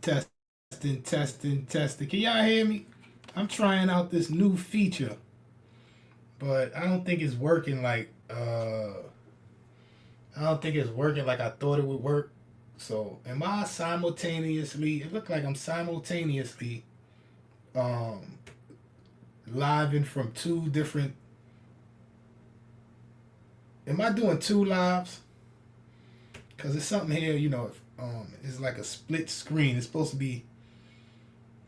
Testing, testing, testing. Can y'all hear me? I'm trying out this new feature, but I don't think it's working I don't think it's working like I thought it would work. So am I simultaneously? It looked like I'm simultaneously um living from two different. Am I doing two lives? Cause it's something here, it's like a split screen. It's supposed to be.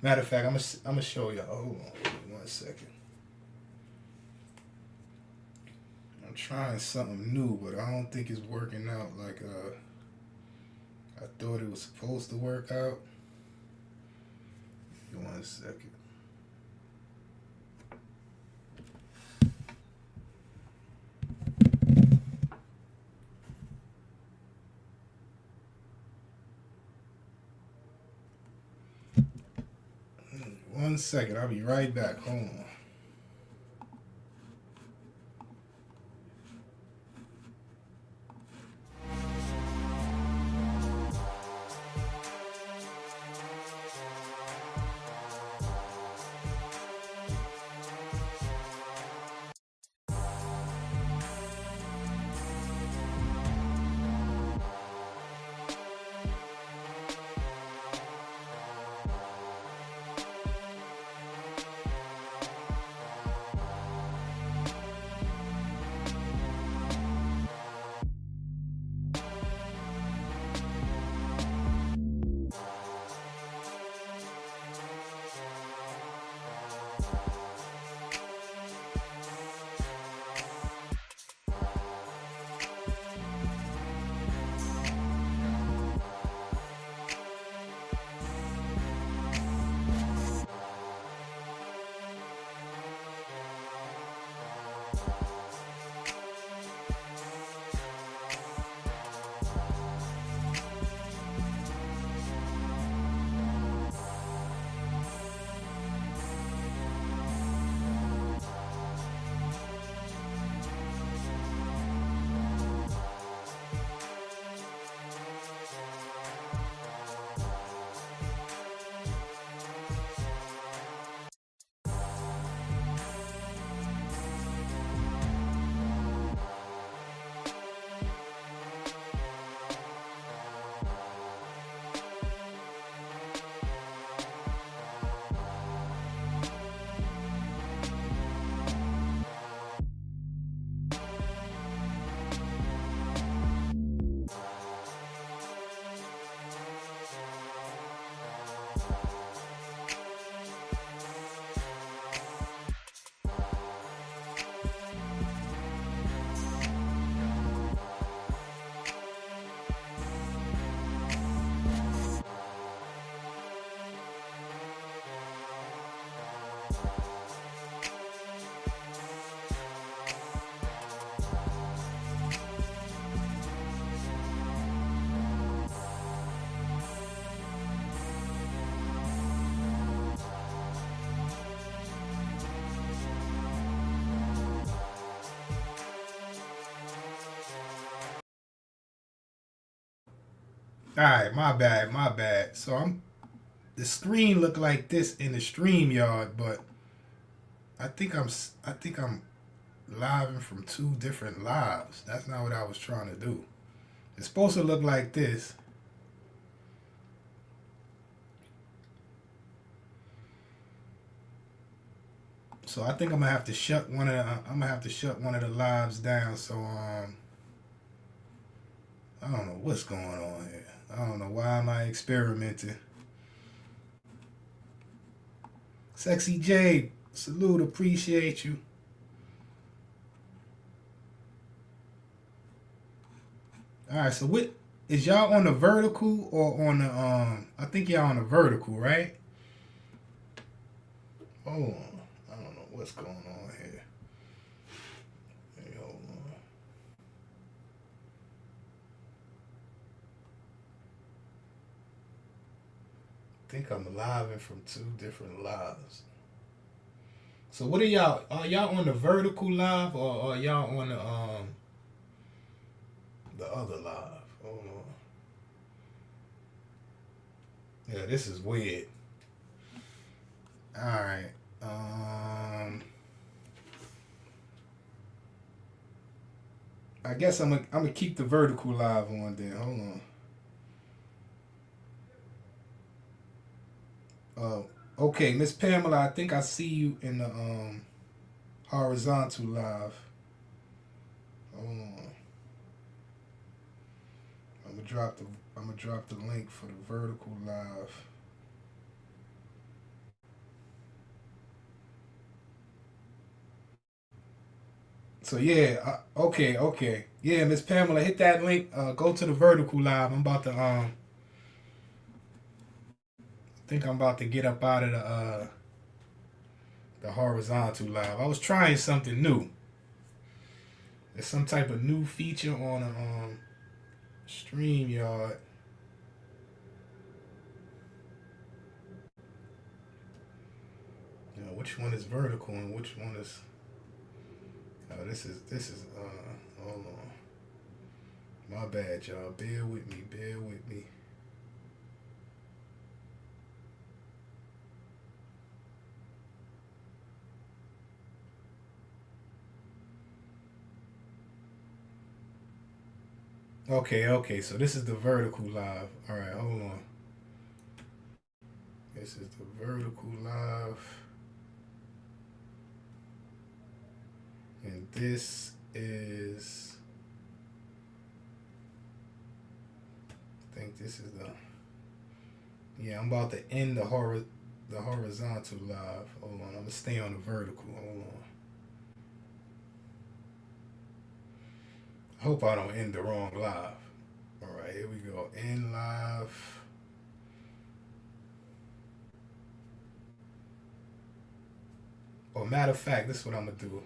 Matter of fact, I'm gonna show y'all. Hold on, 1 second. I'm trying something new, but I don't think it's working out like I thought it was supposed to work out. 1 second. 1 second. I'll be right back. Hold on. All right, my bad, my bad. So the screen looked like this in the stream yard, but I think I'm living from two different lives. That's not what I was trying to do. It's supposed to look like this. So I think I'm gonna have to shut one of the lives down. So I don't know what's going on here. I don't know why am I experimenting. Sexy Jade, salute, appreciate you. All right, so what is y'all on the vertical or on the I think y'all on the vertical, right? Oh, I don't know what's going on here. Hey, hold on. I think I'm live from two different lives. So what are y'all? Are y'all on the vertical live or are y'all on the other live? Hold on. Yeah, this is weird. All right. I guess I'm gonna keep the vertical live on then. Hold on. Okay, Miss Pamela, I think I see you in the horizontal live. Hold on. I'm gonna drop the I'm gonna drop the link for the vertical live. So yeah, okay. Yeah, Miss Pamela, hit that link. Go to the vertical live. I'm about to think I'm about to get up out of the horizontal live. I was trying something new. There's some type of new feature on a StreamYard. You know, which one is vertical and which one is? Oh, this is. Hold on. My bad, y'all. Bear with me. Bear with me. Okay. So this is the vertical live. All right, hold on. This is the vertical live, and this is. I think this is the. Yeah, I'm about to end the horizontal live. Hold on, I'm gonna stay on the vertical. Hold on. I hope I don't end the wrong live. All right, here we go. End live. Well, matter of fact, this is what I'm gonna do.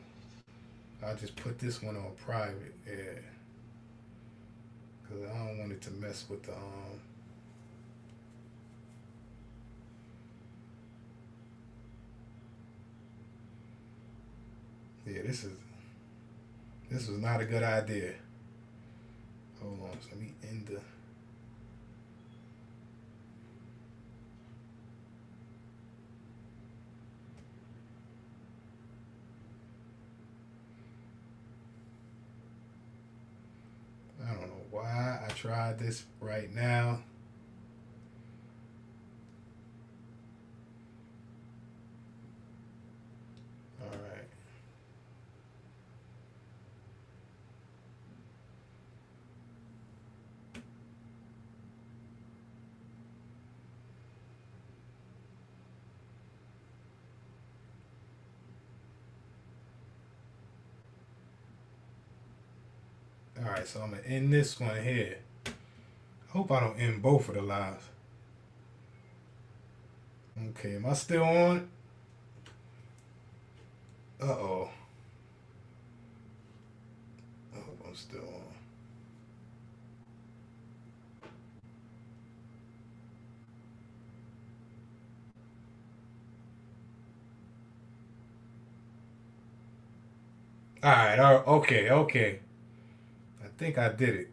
I'll just put this one on private. Yeah, because I don't want it to mess with the Yeah, this was not a good idea. Hold on, so let me end the. I don't know why I tried this right now. All right. All right, so I'm gonna end this one here. I hope I don't end both of the lives. Okay, am I still on? Uh oh. I hope I'm still on. All right, okay. I think I did it.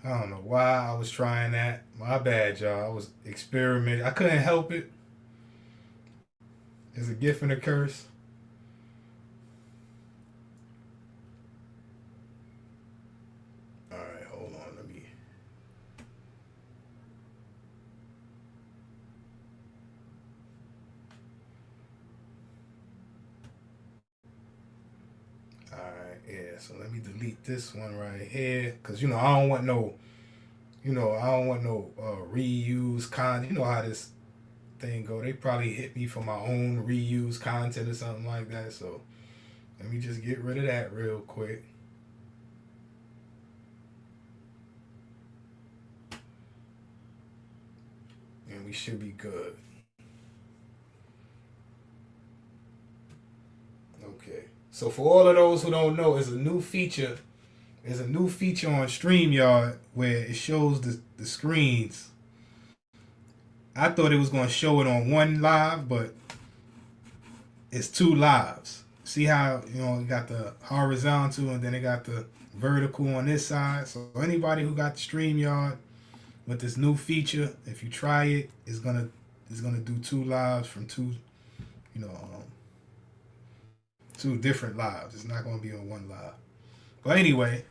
I don't know why I was trying that. My bad, y'all. I was experimenting. I couldn't help it. It's a gift and a curse. All right, hold on. Let me. All right, yeah. So let me delete this one right here, cause I don't want no, I don't want no reuse content. You know how this thing go. They probably hit me for my own reuse content or something like that. So let me just get rid of that real quick. And we should be good. Okay. So for all of those who don't know, it's a new feature. There's a new feature on StreamYard where it shows the screens. I thought it was going to show it on one live, but it's two lives. See how you got the horizontal and then it got the vertical on this side. So anybody who got the StreamYard with this new feature. If you try it, it's gonna do 2 lives from you know, 2 different lives. It's not gonna be on one live. But anyway,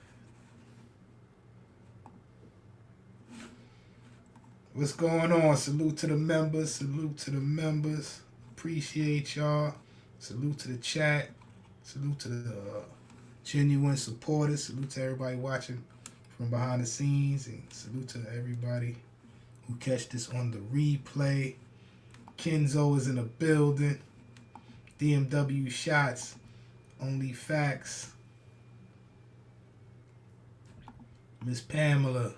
what's going on? Salute to the members. Salute to the members. Appreciate y'all. Salute to the chat. Salute to the genuine supporters. Salute to everybody watching from behind the scenes, and salute to everybody who catch this on the replay. Kenzo is in the building. DMW shots. Only facts. Miss Pamela.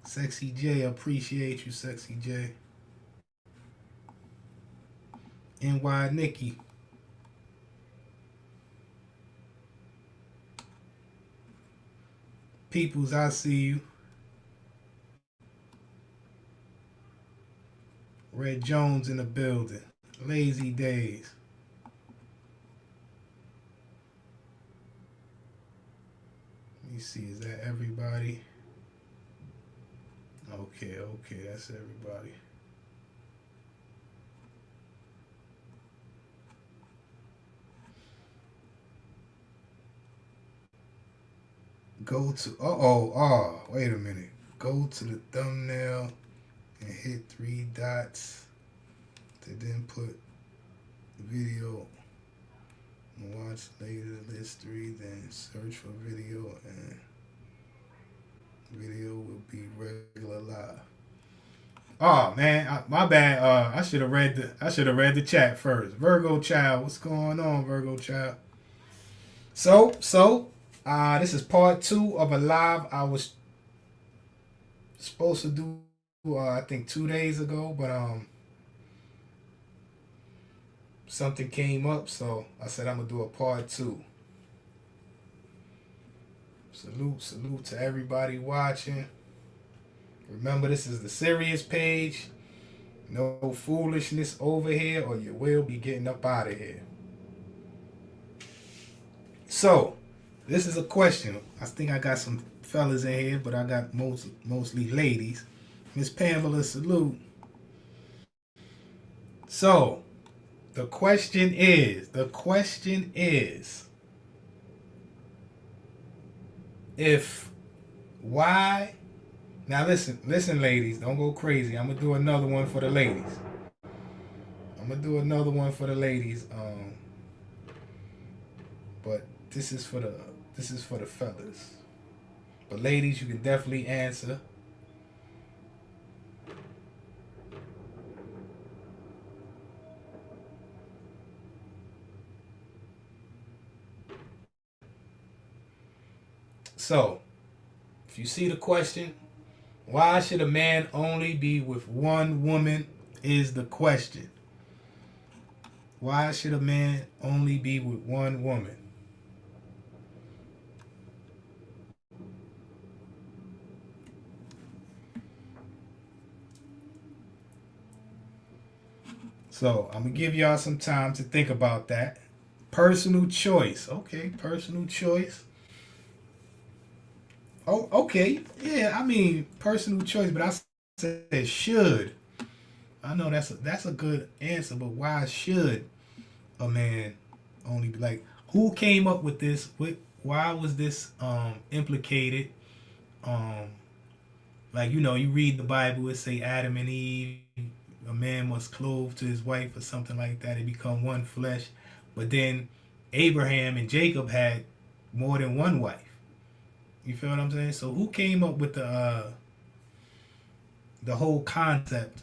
Sexy J, appreciate you, Sexy J. NY Nikki. Peoples, I see you. Red Jones in the building. Lazy Days. Let me see, is that everybody? Okay, that's everybody. Go to, wait a minute. Go to the thumbnail and hit 3 dots to then put video. Watch later, list 3, then search for video, and video will be regular live. Oh man, my bad. I should have read the chat first. Virgo Child, what's going on, Virgo Child? So, this is part 2 of a live I was supposed to do, I think 2 days ago, but something came up, so I said I'm gonna do a part 2. Salute to everybody watching. Remember, this is the serious page. No foolishness over here, or you will be getting up out of here. So, this is a question. I think I got some fellas in here, but I got mostly ladies. Miss Pamela, salute. So, the question is, why? Now listen, ladies, don't go crazy. I'm gonna do another one for the ladies. But this is for the fellas. But ladies, you can definitely answer. So, if you see the question, why should a man only be with one woman is the question. Why should a man only be with one woman? So, I'm going to give y'all some time to think about that. Personal choice. Okay, personal choice. Oh, okay. Yeah, I mean, personal choice, but I said should. I know that's a good answer, but why should a man only be like, who came up with this? Why was this implicated? Like, you read the Bible, it say Adam and Eve, a man must clove to his wife or something like that, and become one flesh. But then Abraham and Jacob had more than one wife. You feel what I'm saying? So who came up with the whole concept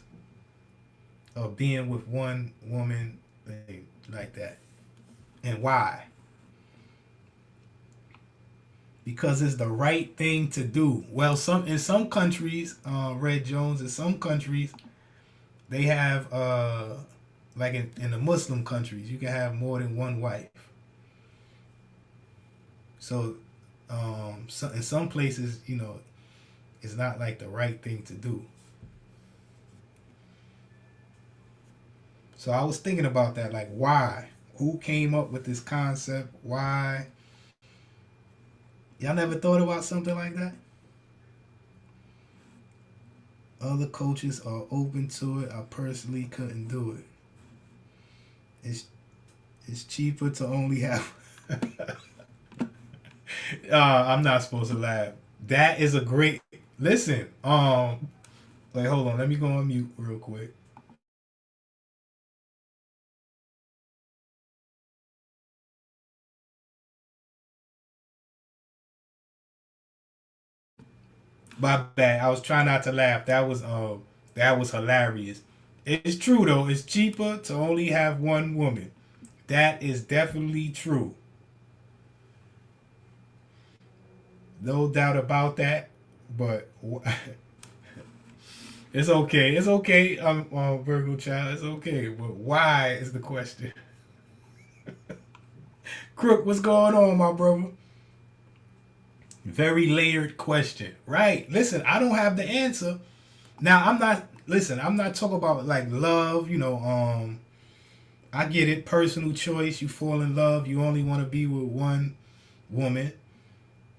of being with one woman like that? And why? Because it's the right thing to do. Well, in some countries, Red Jones, in some countries, they have like in the Muslim countries, you can have more than one wife. So in some places, it's not like the right thing to do. So I was thinking about that, like, why? Who came up with this concept? Why? Y'all never thought about something like that? Other coaches are open to it. I personally couldn't do it. It's it's cheaper to only have. I'm not supposed to laugh. That is a great. Listen. Wait, hold on. Let me go on mute real quick. My bad. I was trying not to laugh. That was hilarious. It's true though. It's cheaper to only have one woman. That is definitely true. No doubt about that. But it's okay. It's okay. Virgo child. It's okay. But why is the question? Crook, what's going on, my brother? Very layered question. Right. Listen, I don't have the answer. Now I'm not listen, I'm not talking about like love, I get it, personal choice, you fall in love, you only want to be with one woman.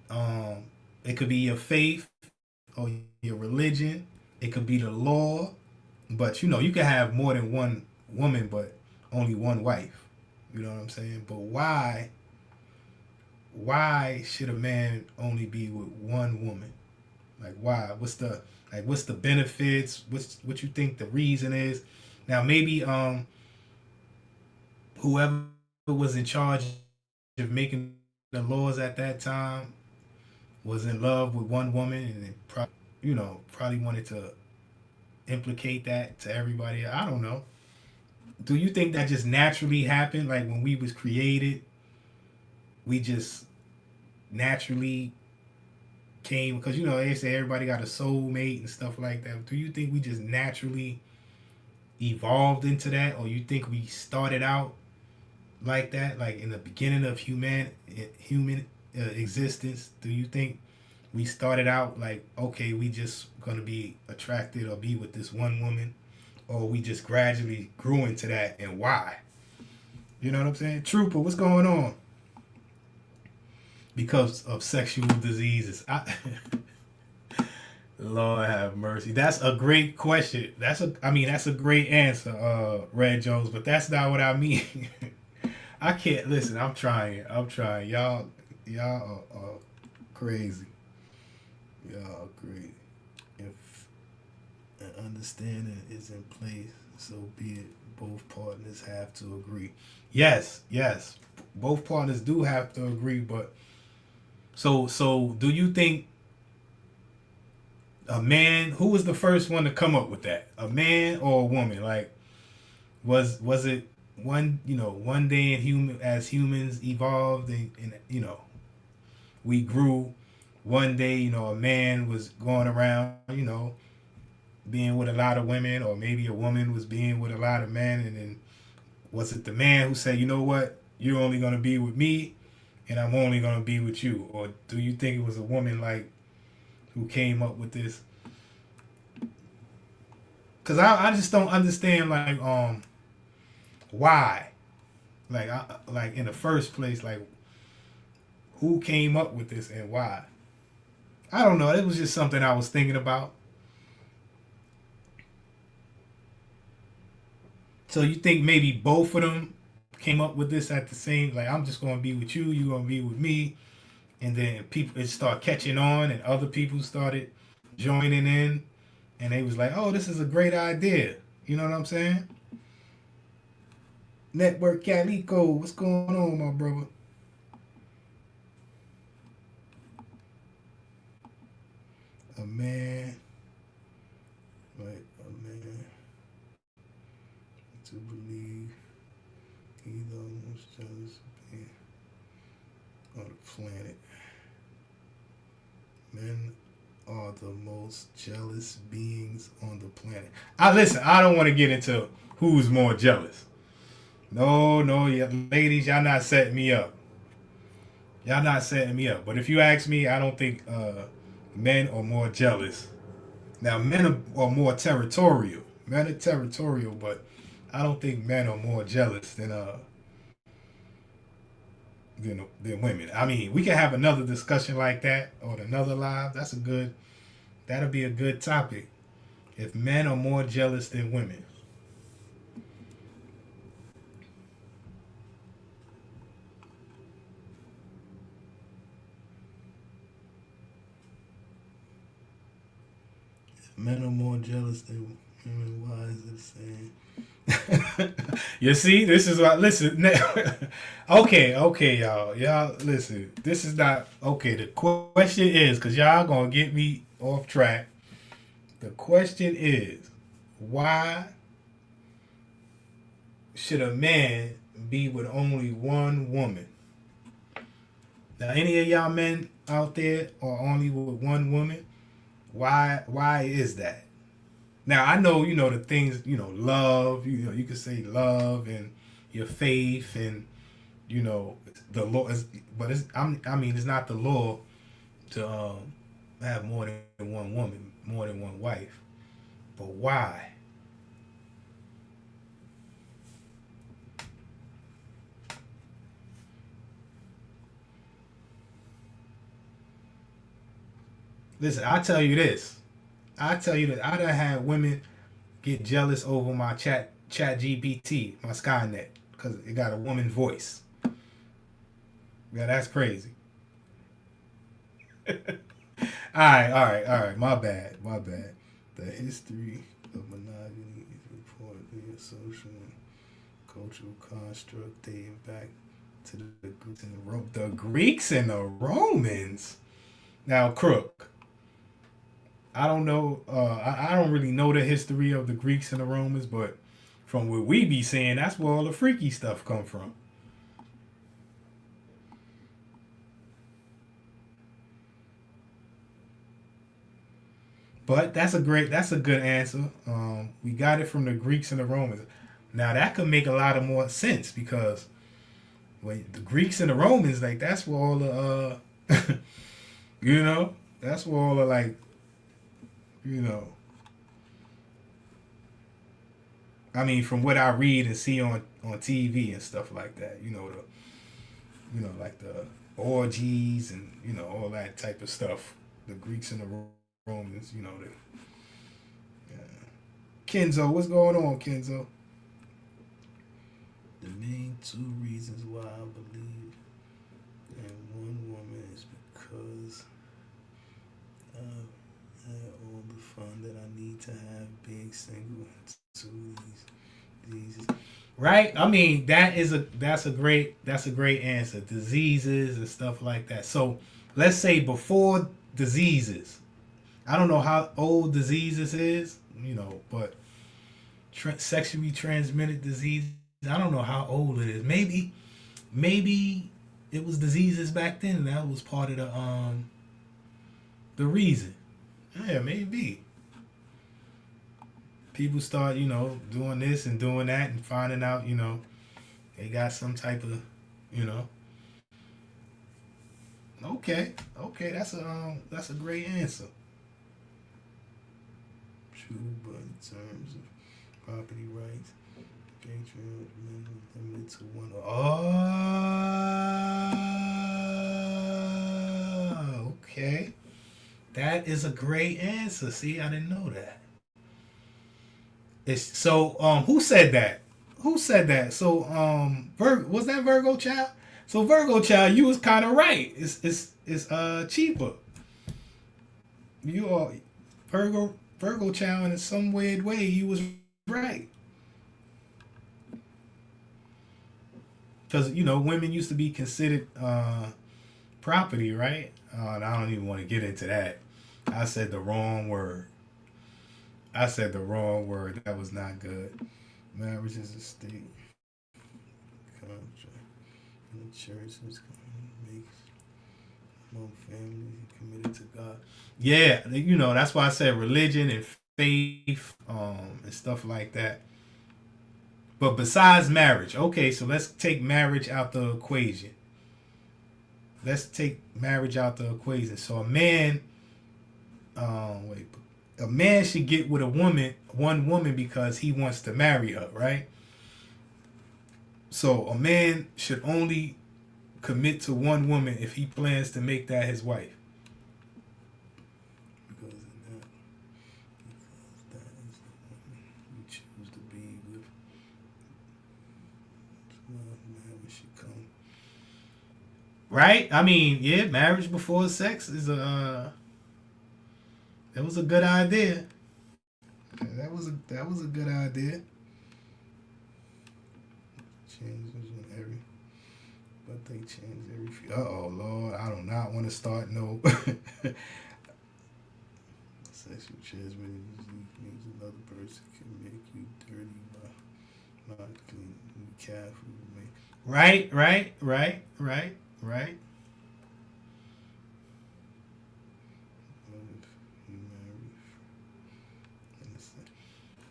Um it could be your faith or your religion. It could be the law. But you can have more than one woman but only one wife. You know what I'm saying? But why should a man only be with one woman? Like why? What's the benefits? What you think the reason is? Now maybe whoever was in charge of making the laws at that time was in love with one woman and they probably wanted to implicate that to everybody. I don't know. Do you think that just naturally happened? Like when we was created, we just naturally came because they say everybody got a soulmate and stuff like that. Do you think we just naturally evolved into that, or you think we started out like that, like in the beginning of human existence? Do you think we started out like, okay, we just gonna be attracted or be with this one woman, or we just gradually grew into that, and why? You know what I'm saying? Trooper, what's going on? Because of sexual diseases. Lord have mercy. That's a great question. That's a great answer, Red Jones, but that's not what I mean. I can't listen. I'm trying. I'm trying. Y'all are crazy. Y'all are crazy. If an understanding is in place, so be it. Both partners have to agree. Yes, yes. Both partners do have to agree, but so do you think a man who was the first one to come up with that? A man or a woman? Like was it one day in human as humans evolved and we grew one day, a man was going around, being with a lot of women, or maybe a woman was being with a lot of men, and then was it the man who said, you know what, you're only gonna be with me and I'm only gonna be with you? Or do you think it was a woman like who came up with this? Because I just don't understand why, like in the first place, like who came up with this and why. I don't know, it was just something I was thinking about. So you think maybe both of them came up with this at the same, like I'm just gonna be with you, you gonna be with me, and then people it start catching on and other people started joining in, and they was like, oh, this is a great idea. You know what I'm saying? Network Calico, what's going on, my brother? A man, like a man, to believe he's the most jealous being on the planet. Men are the most jealous beings on the planet. I listen. I don't want to get into who's more jealous. No, no, yeah, ladies, y'all not setting me up. Y'all not setting me up. But if you ask me, I don't think men are more jealous. Now, men are more territorial. Men are territorial, but I don't think men are more jealous than women. I mean, we can have another discussion like that on another live. That'll be a good topic. If men are more jealous than women. If men are more jealous than women, why is it saying? You see, this is what. Listen, okay, y'all. Listen, this is not okay. The question is, cause y'all gonna get me off track. The question is, why should a man be with only one woman? Now, any of y'all men out there are only with one woman. Why? Why is that? Now I know the things love. You could say love and your faith and the law is, but I mean it's not the law to have more than one woman, more than one wife. But why? Listen, I tell you this. I tell you that I done had women get jealous over my chat GPT, my Skynet, because it got a woman voice. Yeah, that's crazy. All right. My bad. The history of monogamy is reportedly a social and cultural construct dating back to the Greeks and the Greeks and the Romans. Now, Crook, I don't know. I don't really know the history of the Greeks and the Romans, but from what we be saying, that's where all the freaky stuff come from. But that's a good answer. We got it from the Greeks and the Romans. Now that could make a lot of more sense because when the Greeks and the Romans, like that's where all the you know, that's where all the like, you know, I mean, from what I read and see on TV and stuff like that, like the orgies and all that type of stuff. The Greeks and the Romans, the Kenzo, what's going on, Kenzo? The main two reasons why I believe in one woman is because I had all the fun that I need to have being single. To these right. I mean that's a great answer. Diseases and stuff like that. So let's say before diseases. I don't know how old diseases is, but sexually transmitted disease. I don't know how old it is. Maybe it was diseases back then. And that was part of the reason. Yeah, maybe people start doing this and doing that and finding out they got some type of you know. Okay, that's a great answer. True, but in terms of property rights, patriarch men limited to one. Oh, okay. That is a great answer. See, I didn't know that. It's so. Who said that? Who said that? So, was that Virgo Child? So Virgo Child, you was kind of right. It's cheaper. You are Virgo Child in some weird way. You was right. Because women used to be considered property, right? And I don't even want to get into that. I said the wrong word. I said the wrong word. That was not good. Marriage is a state contract. And the church is makes among families committed to God. Yeah, that's why I said religion and faith, and stuff like that. But besides marriage, okay, so let's take marriage out the equation. Let's take marriage out the equation. So a man should get with one woman because he wants to marry her, right? So a man should only commit to one woman if he plans to make that his wife. Because of that, should come. Right? I mean, yeah, marriage before sex is that was a good idea. That was a good idea. Changes in every, but they change every few. Oh Lord, I do not want to start no sexual transmitted disease means another person can make you dirty by not cleaning. Be careful, man. Right, right, right, right, right.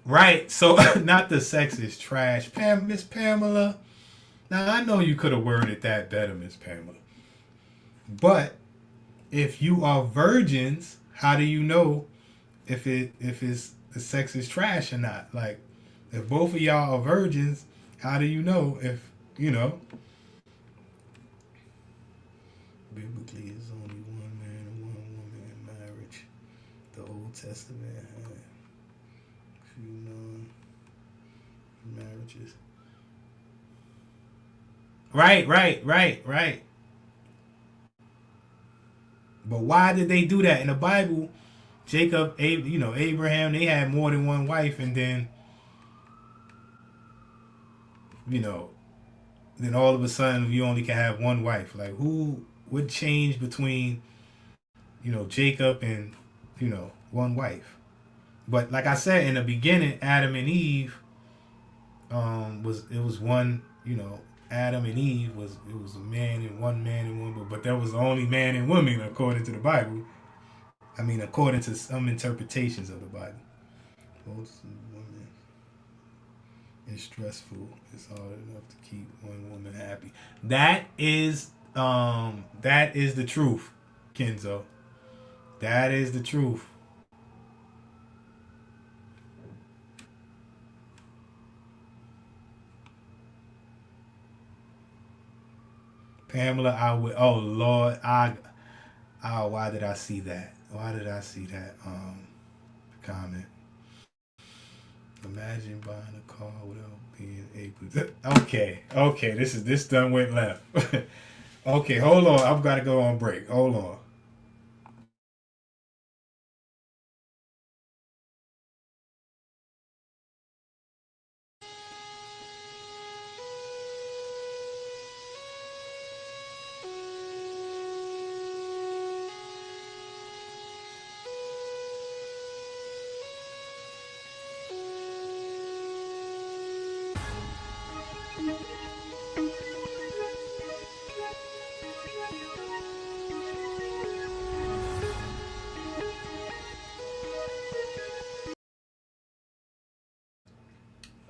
Right. So not the sex is trash. Miss Pamela. Now I know you could have worded that better, Miss Pamela. But if you are virgins, how do you know if it's the sex is trash or not? Like, if both of y'all are virgins, how do you know if you know? Biblically, it's only one man and one woman in marriage. The Old Testament had few non-marriages. Right, right, right, right. But why did they do that in the Bible? Jacob, Abraham, they had more than one wife, and you know, then all of a sudden you only can have one wife. Like, who would change between Jacob and one wife? But like I said in the beginning, Adam and Eve was one. Adam and Eve was a man and woman, but that was the only man and woman according to the Bible. I mean, according to some interpretations of the Bible. Most women is stressful. It's hard enough to keep one woman happy. That is the truth, Kenzo. That is the truth. Pamela, I would. Oh Lord, why did I see that? Why did I see that? Comment. Imagine buying a car without being able to. Okay. This done went left. Okay, hold on. I've got to go on break. Hold on.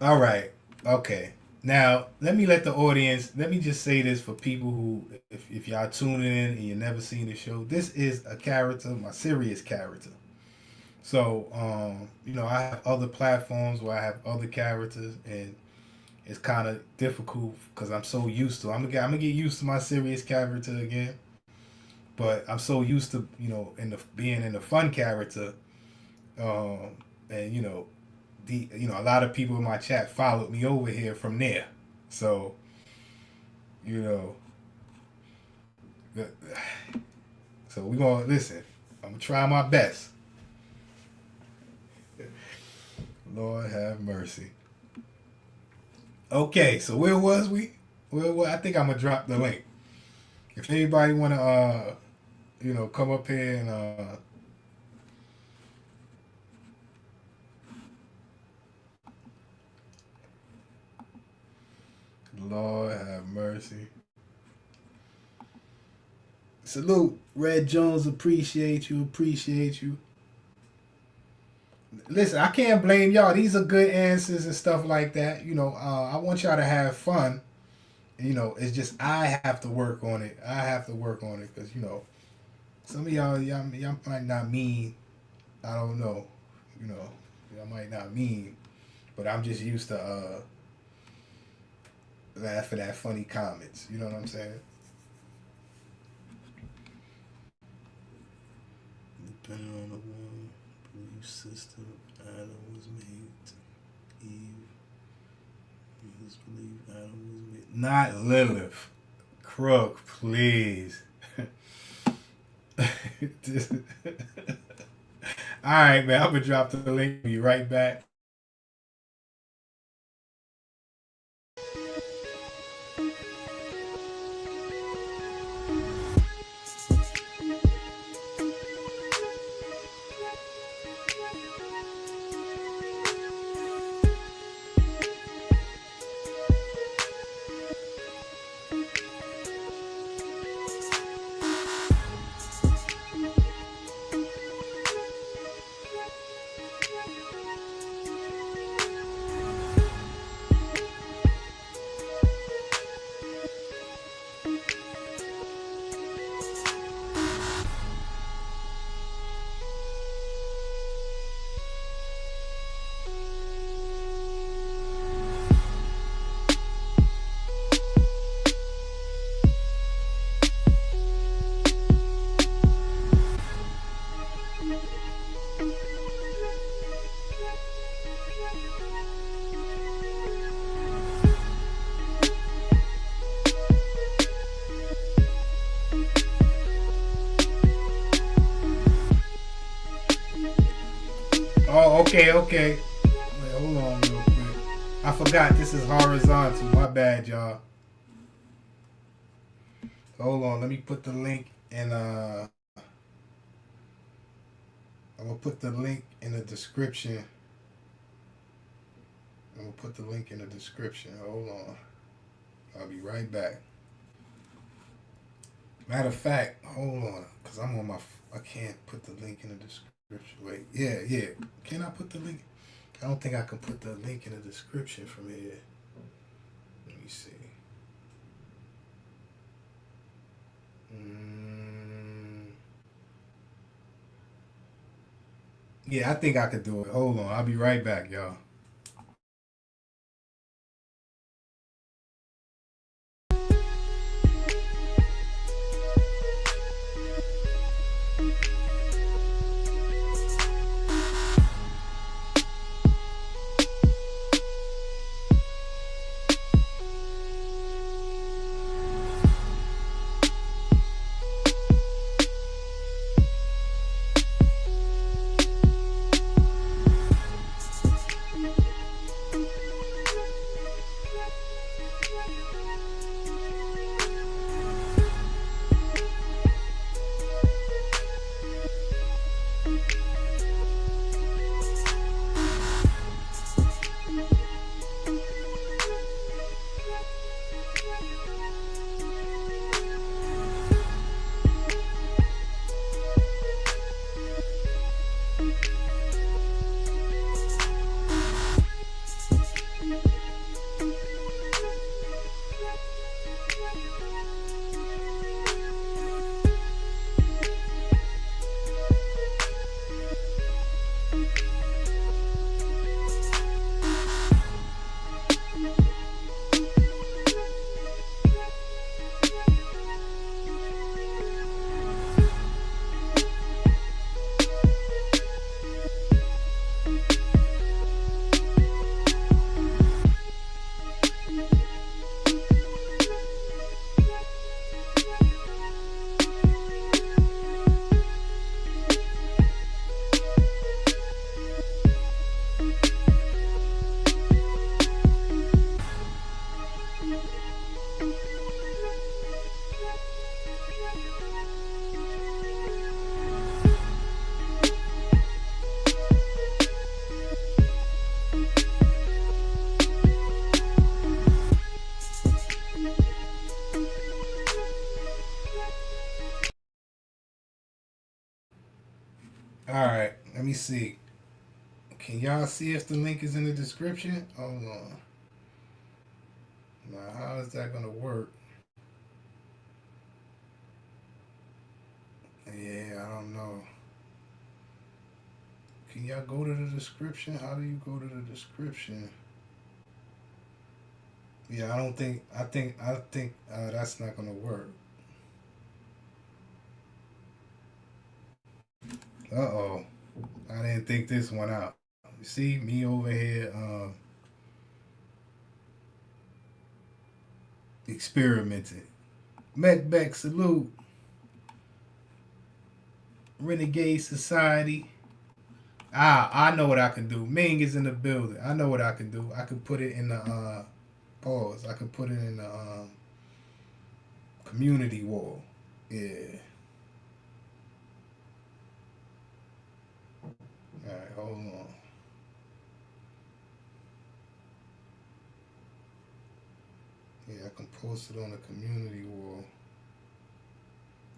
All right. Okay. Now, let me let the audience, let me just say this for people who, if y'all tuning in and you never seen the show, this is a character, my serious character. So, I have other platforms where I have other characters, and it's kind of difficult because I'm so used to. I'm gonna get used to my serious character again, but I'm so used to in the being in the fun character, and a lot of people in my chat followed me over here from there. So, you know, so we gonna listen. I'm gonna try my best. Lord have mercy. Okay, so where was we? I think I'm gonna drop the link. If anybody wanna, come up here and Lord have mercy. Salute, Red Jones. Appreciate you. Appreciate you. Listen, I can't blame y'all. These are good answers and stuff like that. I want y'all to have fun. It's just I have to work on it. I have to work on it because some of y'all might not mean. I don't know. Y'all might not mean, but I'm just used to laughing at funny comments. You know what I'm saying? Depending on the one belief system, Adam was made to Eve. He was believe Adam was made. Not Lilith. Crook, please. Alright, man. I'm going to drop the link. Be right back. Oh, okay. Wait, hold on real quick. I forgot this is horizontal. My bad, y'all. Hold on, let me put the link in I'm gonna put the link in the description. I'm gonna put the link in the description. Hold on. I'll be right back. Matter of fact, hold on, cause I'm on my. I can't put the link in the description. Wait, yeah. Can I put the link? I don't think I can put the link in the description from here. Let me see. Yeah, I think I could do it. Hold on, I'll be right back, y'all. All right, let me see. Can y'all see if the link is in the description? Hold on. Now, how is that gonna work? Yeah, I don't know. Can y'all go to the description? How do you go to the description? Yeah, I don't think. I think that's not gonna work. Uh-oh. I didn't think this one out. You see me over here. experimented. Macbeck salute. Renegade Society. I know what I can do. Ming is in the building. I know what I can do. I can put it in the pause. I can put it in the community wall. Yeah. All right, hold on. Yeah, I can post it on the community wall.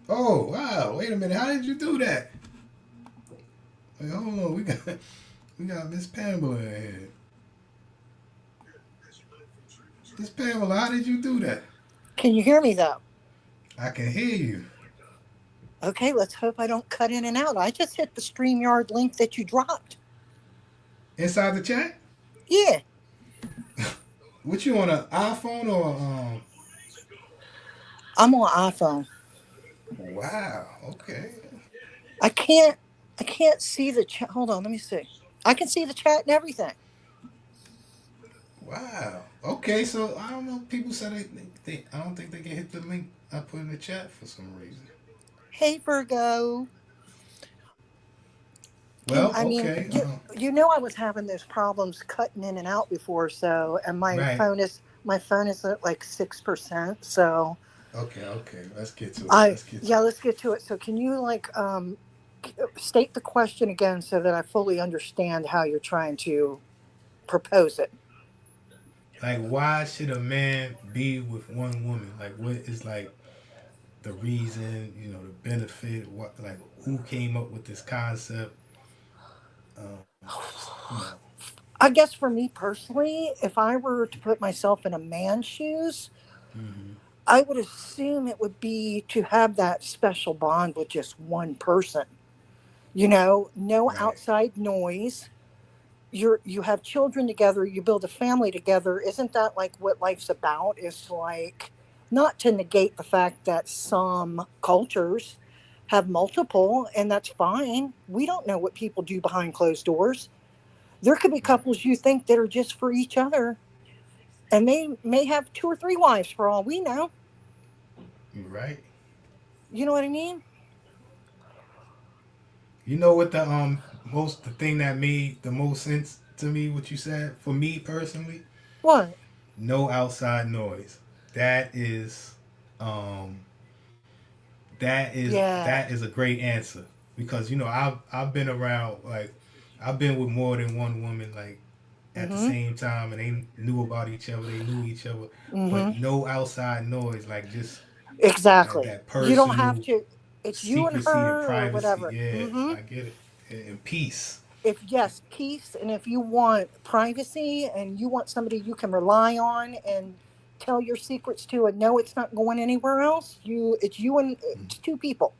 Oh wow! Wait a minute. How did you do that? Wait, hold on. We got Miss Pamela in here. Miss Pamela, how did you do that? Can you hear me though? I can hear you Okay, let's hope I don't cut in and out. I just hit the StreamYard link that you dropped. inside the chat. Yeah, What you on an iPhone or I'm on iPhone. Wow. Okay. I can't I can't see the chat. Hold on, let me see. I can see the chat and everything. Wow. Okay. So I don't know. People said they I don't think they can hit the link I put in the chat for some reason. Hey Virgo. Can Well, I mean okay. you know I was having those problems cutting in and out before, so and Right. my phone is at like 6%. So Okay. Okay. Let's get to it. I Let's get to yeah, it. let's get to it. So can you like state the question again so that I fully understand how you're trying to propose it? Like, why should a man be with one woman? Like, what is like the reason? The benefit. What like who came up with this concept? Um, you know. I guess for me personally, if I were to put myself in a man's shoes, Hmm. I would assume it would be to have that special bond with just one person. You know, no Right. outside noise. You have children together, you build a family together. Isn't that like what life's about? Is like not to negate the fact that some cultures have multiple, and that's fine. We don't know what people do behind closed doors. There could be Right. couples you think that are just for each other, and they may have two or three wives for all we know. You're right. You know what I mean? You know what the thing that made the most sense to me, what you said, for me personally? What? No outside noise. That is um that is Yeah. that is a great answer. Because I've been around, like, I've been with more than one woman, like, at the Mm-hmm. same time, and they knew about each other, they knew each other, but Mm-hmm. no outside noise, like, just Exactly. that You don't have personal to. It's you and secrecy and her or privacy. whatever. Yeah, Mm-hmm. I get it. And peace. If yes, peace, and if you want privacy and you want somebody you can rely on and tell your secrets to and know it's not going anywhere else, it's you and it's two people.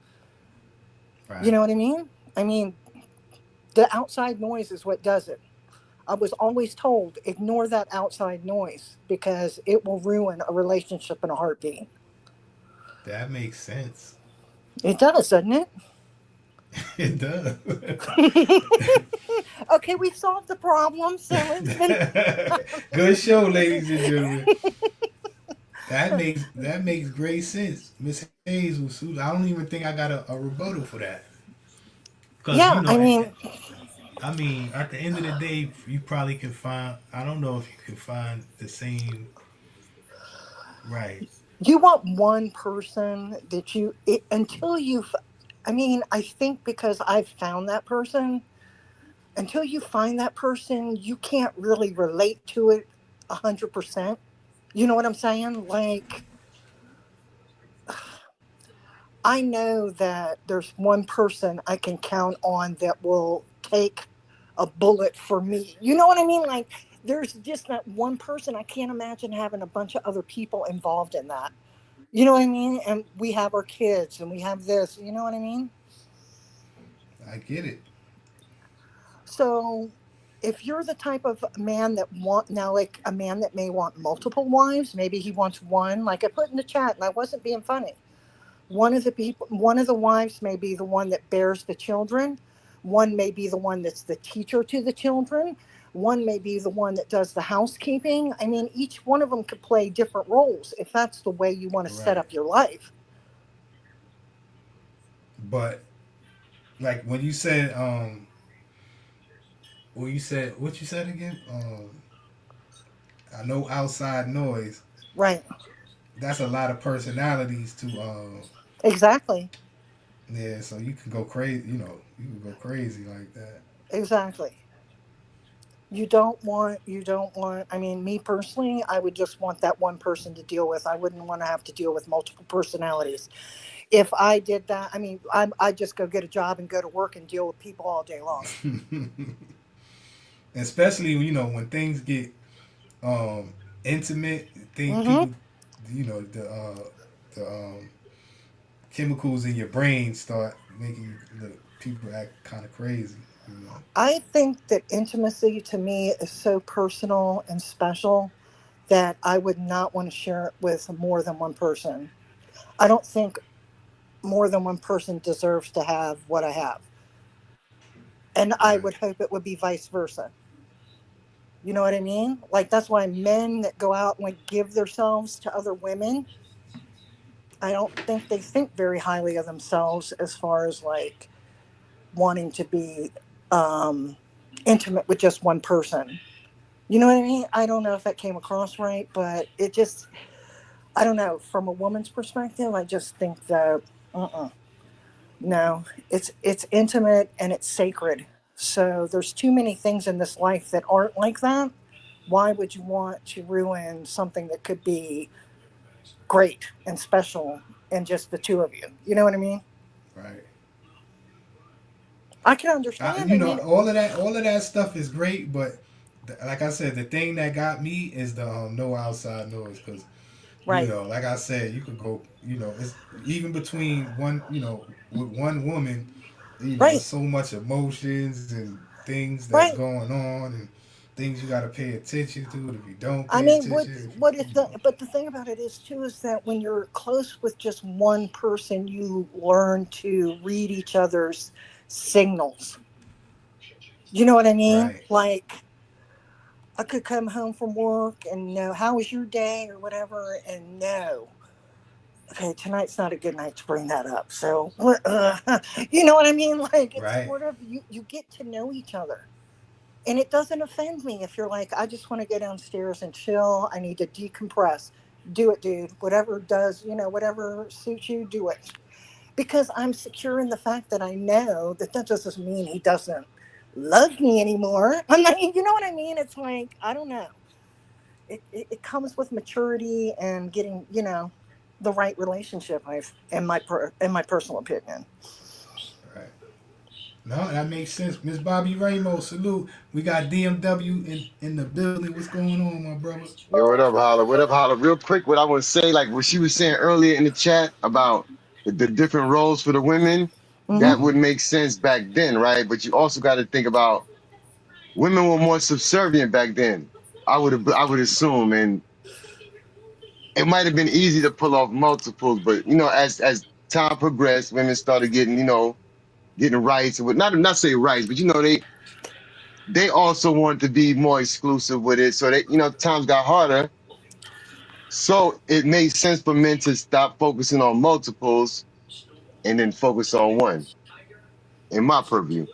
You Right. know what I mean? I mean, the outside noise is what does it. I was always told ignore that outside noise because it will ruin a relationship in a heartbeat. That makes sense. It does, doesn't it? It does. Okay, we've solved the problem, so it's been. Good show, ladies and gentlemen. That makes great sense. Miss Hayes was. I don't even think I got a rebuttal for that. Cause Yeah, I mean, I mean, at the end of the day, you probably can find. I don't know if you can find the same. Right. you want one person that until you've. I mean, I think because I've found that person, until you find that person, you can't really relate to it 100%. You know what I'm saying? Like, I know that there's one person I can count on that will take a bullet for me. You know what I mean? Like, there's just that one person. I can't imagine having a bunch of other people involved in that. You know what I mean? And we have our kids and we have this. You know what I mean? I get it. So, if you're the type of man that want now, like a man that may want multiple wives, maybe he wants one. Like I put in the chat, and I wasn't being funny. One of the wives may be the one that bears the children. One may be the one that's the teacher to the children. one may be the one that does the housekeeping. I mean, each one of them could play different roles if that's the way you want to set Right. up your life. But like when you said well you said what you said again? I know outside noise. Right. That's a lot of personalities to Exactly. yeah, so you can go crazy, you can go crazy like that. Exactly. You don't want, I mean, me personally, I would just want that one person to deal with. I wouldn't want to have to deal with multiple personalities. If I did that, I mean, I'd just go get a job and go to work and deal with people all day long. Especially when things get intimate, think Mm-hmm. people the chemicals in your brain start making the people act kind of crazy. I think that intimacy to me is so personal and special that I would not want to share it with more than one person. I don't think more than one person deserves to have what I have. And Right. I would hope it would be vice versa. You know what I mean? Like, that's why men that go out and like give themselves to other women, I don't think they think very highly of themselves as far as like wanting to be um, intimate with just one person. You know what I mean? I don't know if that came across right, but it just, I don't know. From a woman's perspective, I just think that, uh-uh, no, it's intimate and it's sacred. So there's too many things in this life that aren't like that. Why would you want to ruin something that could be great and special and just the two of you? You know what I mean? Right. I can understand. I mean, All of that stuff is great, but like I said, the thing that got me is the no outside noise, because right, like I said, you could go, it's even between one, with one woman, it's right, so much emotions and things that's right. going on, and things you got to pay attention to. If you don't I pay mean, attention, if what if you the but the thing about it is too is that when you're close with just one person, you learn to read each other's signals. You know what I mean? right, Like, I could come home from work and know how was your day or whatever, and know, okay, tonight's not a good night to bring that up. So, you know what I mean? Like, it's right, sort of you get to know each other. And it doesn't offend me if you're like, I just want to go downstairs and chill. I need to decompress. Do it, dude. Whatever does, whatever suits you, do it. Because I'm secure in the fact that I know that that doesn't mean he doesn't love me anymore. I mean, you know what I mean? It's like, I don't know. It comes with maturity and getting, the right relationship. In my personal opinion. right. No, that makes sense. Miss Bobby Ramos, salute. We got DMW in the building. What's going on, my brother? Yo, what up, Holla? What up, Holla? Real quick, what I want to say, like what she was saying earlier in the chat about the different roles for the women, Mm-hmm. that would make sense back then, right? But you also got to think about women were more subservient back then. I would assume, and it might have been easy to pull off multiples, but as time progressed, women started getting, getting rights, and not say rights, but they also wanted to be more exclusive with it. So times got harder. So it made sense for men to stop focusing on multiples and then focus on one, in my purview.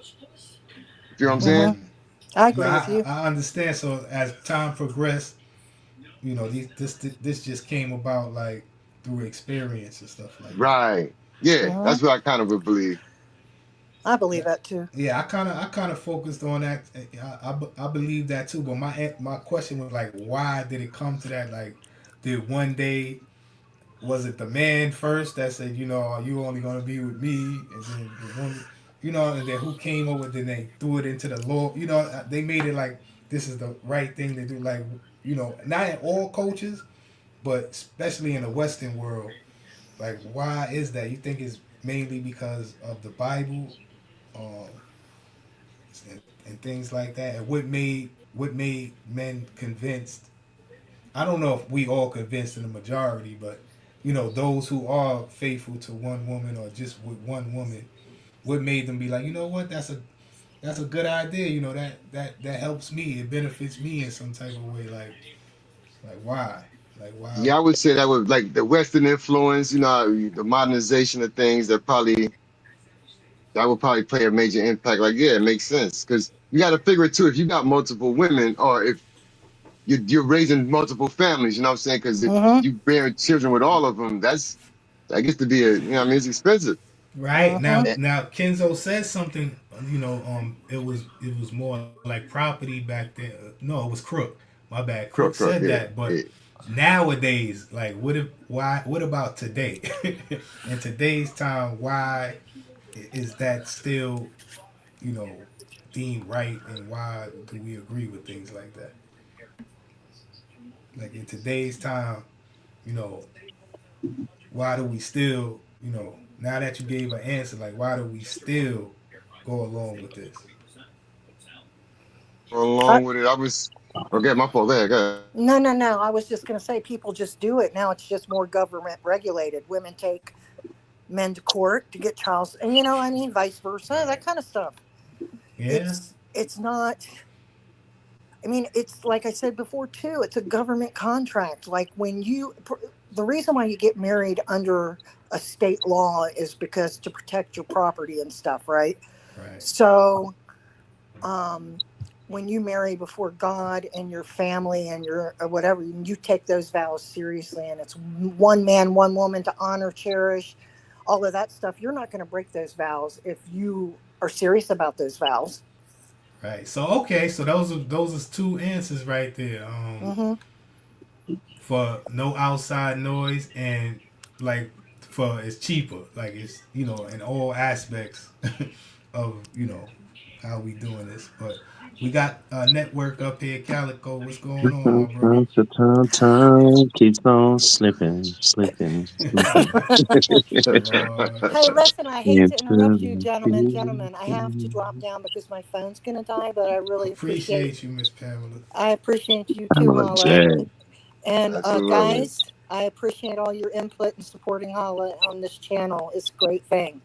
You feel what I'm Mm-hmm. saying? Mm. I No, agree with you. I understand. So as time progressed, this just came about like through experience and stuff like that. Right. Yeah, Mm-hmm. that's what I kind of would believe. I believe Yeah, that too. yeah. I kind of focused on that. I believe that too. But my question was like, why did it come to that? Like, did one day was it the man first that said, are you only gonna be with me, and then the woman, and then who came over? Then they threw it into the law. They made it like this is the right thing to do. Like, not in all cultures, but especially in the Western world. Like, why is that? You think it's mainly because of the Bible, um, and things like that? And what made men convinced? I don't know if we all convinced in the majority, but those who are faithful to one woman or just with one woman, what made them be like, you know what? that's a good idea. You know that helps me. It benefits me in some type of way. Like why? Like why? Yeah, I would say that would like the Western influence, the modernization of things that would probably play a major impact. Like, yeah, it makes sense because you got to figure it too. If you got multiple women, or if you're raising multiple families, you know what I'm saying? Because if Mm-hmm. you bear children with all of them, I guess to be I mean, it's expensive. Right now, Mm-hmm. Eh, now Kenzo said something. It was more like property back then. No, it was Crook. My bad. Crook Crook, said crook, yeah, that, but yeah. nowadays, like, what if? Why? What about today? In today's time, why is that still, you know, deemed right, and why do we agree with things like that? Like in today's time, you know, why do we still, now that you gave an answer, like, why do we still go along with this? Along with it, okay, my fault. There, go ahead. No, no, no. I was just going to say people just do it. Now it's just more government regulated. Women take men to court to get child, and I mean, vice versa, Right. that kind of stuff. Yeah. It's not, I mean, it's like I said before too, it's a government contract. Like the reason why you get married under a state law is because to protect your property and stuff, right? Right. So, um, when you marry before God and your family and your or whatever, you take those vows seriously, and it's one man, one woman to honor, cherish, all of that stuff. You're not going to break those vows if you are serious about those vows. Right. So okay. So those are two answers right there. Hmm. For no outside noise, and like for it's cheaper. Like it's in all aspects of how we doing this. But we got a network up here, Calico. What's going on, my brother? Time keeps on slipping, slipping, slipping Lord. Hey, listen, I hate into to interrupt you, the gentlemen. Gentlemen, I have to future. drop down because my phone's going to die, but I really appreciate Appreciate you, Miss Pamela. I appreciate you too, Pamela Hala. J. And Absolutely. guys, I appreciate all your input and supporting Hala on this channel. It's a great thing.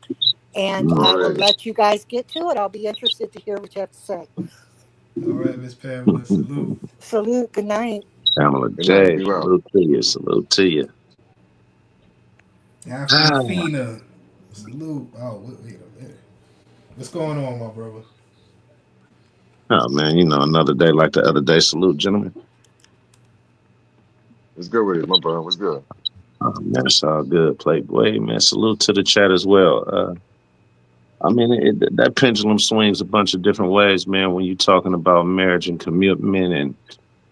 And I will Already. let you guys get to it. I'll be interested to hear what you have to say. All right, Miss Pamela. Salute. Salute. Good night. Pamela Good night. J. Be well. Salute to you. Salute to you. Ah, Afrofina. Salute. Oh, wait a minute. What's going on, my brother? oh man, another day like the other day. Salute, gentlemen. What's good with it, my brother? What's good? Oh, man, it's all good. Playboy, man. Salute to the chat as well. I mean, that pendulum swings a bunch of different ways, man. When you're talking about marriage and commitment and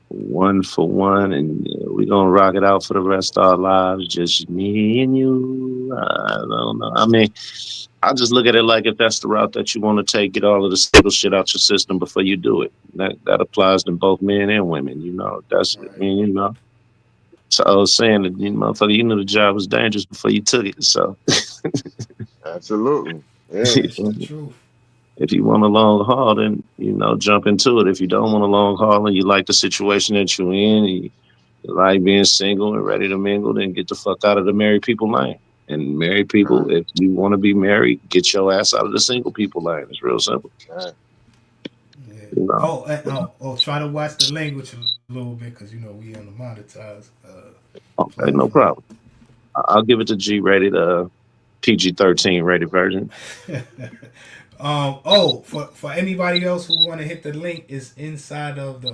one for one, and we're gonna rock it out for the rest of our lives, just me and you. I don't know. I mean, I just look at it like if that's the route that you want to take, get all of the single shit out your system before you do it. That applies to both men and women. That's I Right. mean, So I was saying that motherfucker, you knew the job was dangerous before you took it. So Absolutely. Yeah. That's the truth. if you want a long haul, then jump into it. If you don't want a long haul and you like the situation that you're in, you like being single and ready to mingle, then get the fuck out of the married people lane. And married All people, right. if you want to be married, get your ass out of the single people lane. It's real simple. All right. Yeah. You know. Try to watch the language a little bit because we on the monetized Okay, no platform. problem. I'll give it to G rated, PG-13 rated version. For anybody else who want to hit the link, is inside of the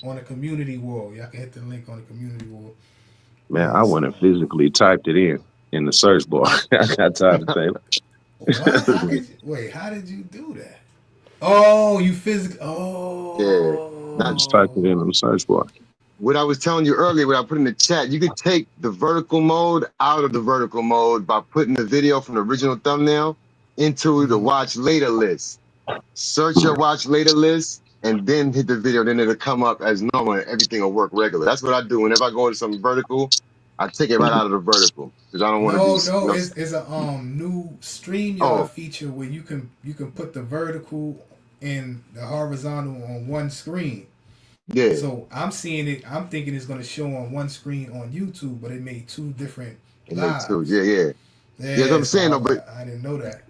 on the community wall. Y'all can hit the link on the community wall. Man, I So went and physically typed it in the search bar. I got tired of Taylor. what? How did you wait? How did you do that? Oh, you physically. Yeah. I Now, just typed it in Oh. the search bar. what I was telling you earlier, what I put in the chat, you could take the vertical mode out of the vertical mode by putting the video from the original thumbnail into the Mm-hmm. watch later list. Search your watch later list and then hit the video. Then it'll come up as normal and everything will work regular. That's what I do. Whenever I go into something vertical, I take it right out of the vertical because I don't want to be, No, it's a new StreamYard oh, feature where you can put the vertical and the horizontal on one screen. yeah, So I'm seeing it. I'm thinking it's going to show on one screen on YouTube, but it made two different it makes two. lives. Yeah, yeah. Yeah, that's what Yeah, I'm so saying though. But I didn't know that.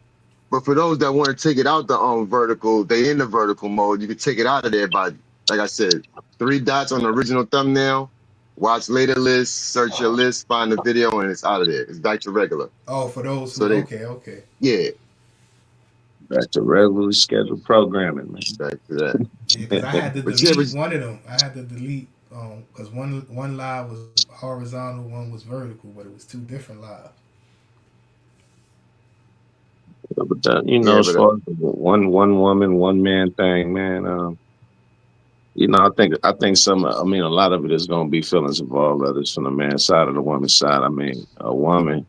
But for those that want to take it out the vertical, they in the vertical mode. You can take it out of there by, like I said, three dots on the original thumbnail. Watch later list, search your list, find the video, and it's out of there. It's back to regular. Oh, for those So who they, okay, okay. yeah, Back to regularly scheduled programming, back to that. Yeah, because I had to But yeah, but delete one of them. I had to delete because one live was horizontal, one was vertical, but it was two different lives. but that, you know, yeah, as but far as the one woman, one man thing, man. You know, I think some. I mean, a lot of it is going to be feelings involved, whether it's from the man's side or the woman's side. I mean, a woman,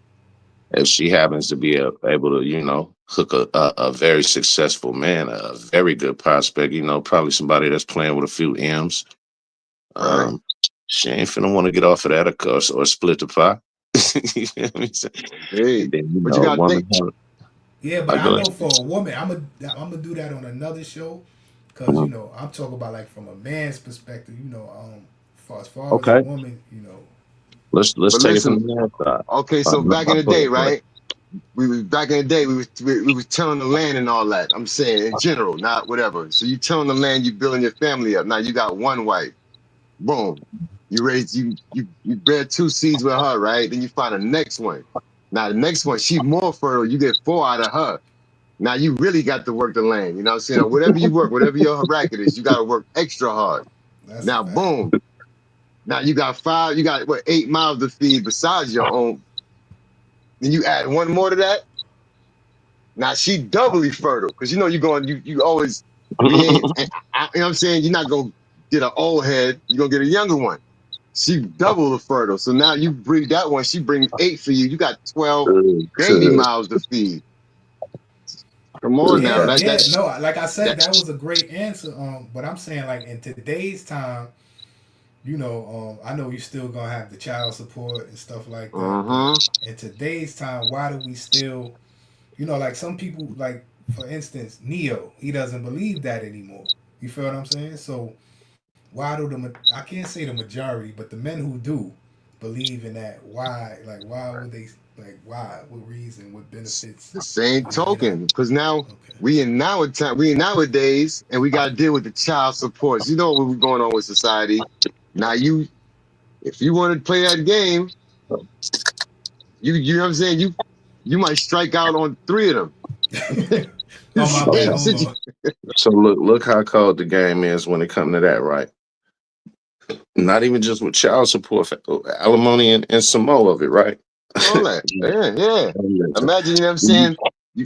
if she happens to be able to, you know, hook a very successful man, a very good prospect, you know, probably somebody that's playing with a few M's. right, Um, she ain't finna want to get off of that, of course, or split the pie. You know what I'm saying? hey, And then, you but know, you a gotta woman. think. Yeah, but I I go know for a woman, I'm gonna do that on another show, cause ahead. I'm talking about like from a man's perspective. As far as a Okay, woman, let's But take it from listen, the man's side. okay, so No, back in the go day, ahead, go ahead. right? We was back in the day. We was telling the land and all that. I'm saying in general, not whatever. So you telling the land you building your family up. Now you got one wife. Boom. You raised you bear two seeds with her, right? Then you find the next one. Now the next one, she's more fertile. You get four out of her. Now you really got to work the land. You know what I'm saying? Or whatever you work, whatever your bracket is, you got to work extra hard. that's a Now, fact. boom. Now you got five. You got what 8 miles to feed besides your own. Then you add one more to that. Now she doubly fertile because you know you're going. You always we ain't. You know what I'm saying? You're not gonna get an old head. You're gonna get a younger one. She double the fertile. So now you breed that one. She brings eight for you. You got 12 baby Good. miles to feed. Come on Good. now. Yeah, That yeah. that No, like I said, that. that was a great answer. But I'm saying like in today's time, I know you still gonna have the child support and stuff like that, but Uh-huh. in today's time, why do we still, like some people, like for instance, Neo, he doesn't believe that anymore. You feel what I'm saying? So why do I can't say the majority, but the men who do believe in that, why? Like why would they? Like why? What reason? What benefits? The same You know? token, because now Okay. we in nowadays, and we got to deal with the child supports. You know what's going on with society. Now if you want to play that game, you know what I'm saying. You might strike out on three of them. Oh my bad. Same Okay. Hold situ- on. So look how cold the game is when it comes to that, right? Not even just with child support, alimony and some more of it, right? all that. Yeah, yeah. Listen, Imagine, you know what I'm you saying. You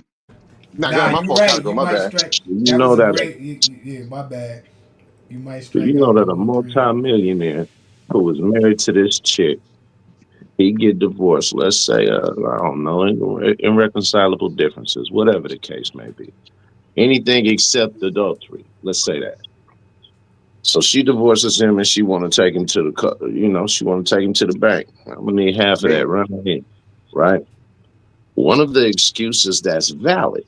Not go Nah, ahead. My you fault, right. Calico. You My might bad. strike. That know was a that great. Yeah, my bad. You might you strike know out that on a all three of them. multimillionaire who was married to this chick, he get divorced. Let's say, I don't know, irreconcilable differences, whatever the case may be, anything except adultery. Let's say that. So she divorces him, and she want to take him to she want to take him to the bank. I'm gonna need half of that. Bam. Run in, right? One of the excuses that's valid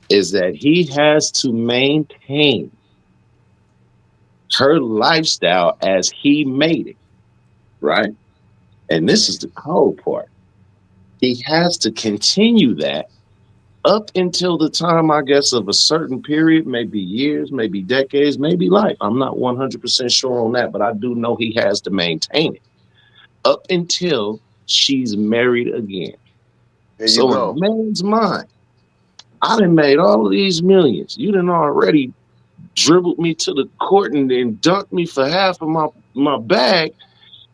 is that he has to maintain her lifestyle as he made it, right? And this is Right. the cold part. He has to continue that up until the time, I guess, of a certain period, maybe years, maybe decades, maybe life. I'm not 100% sure on that, but I do know he has to maintain it up until she's married again. There you So in a go. man's mind, I done made all of these millions. You done already dribbled me to the court and dunked me for half of my bag.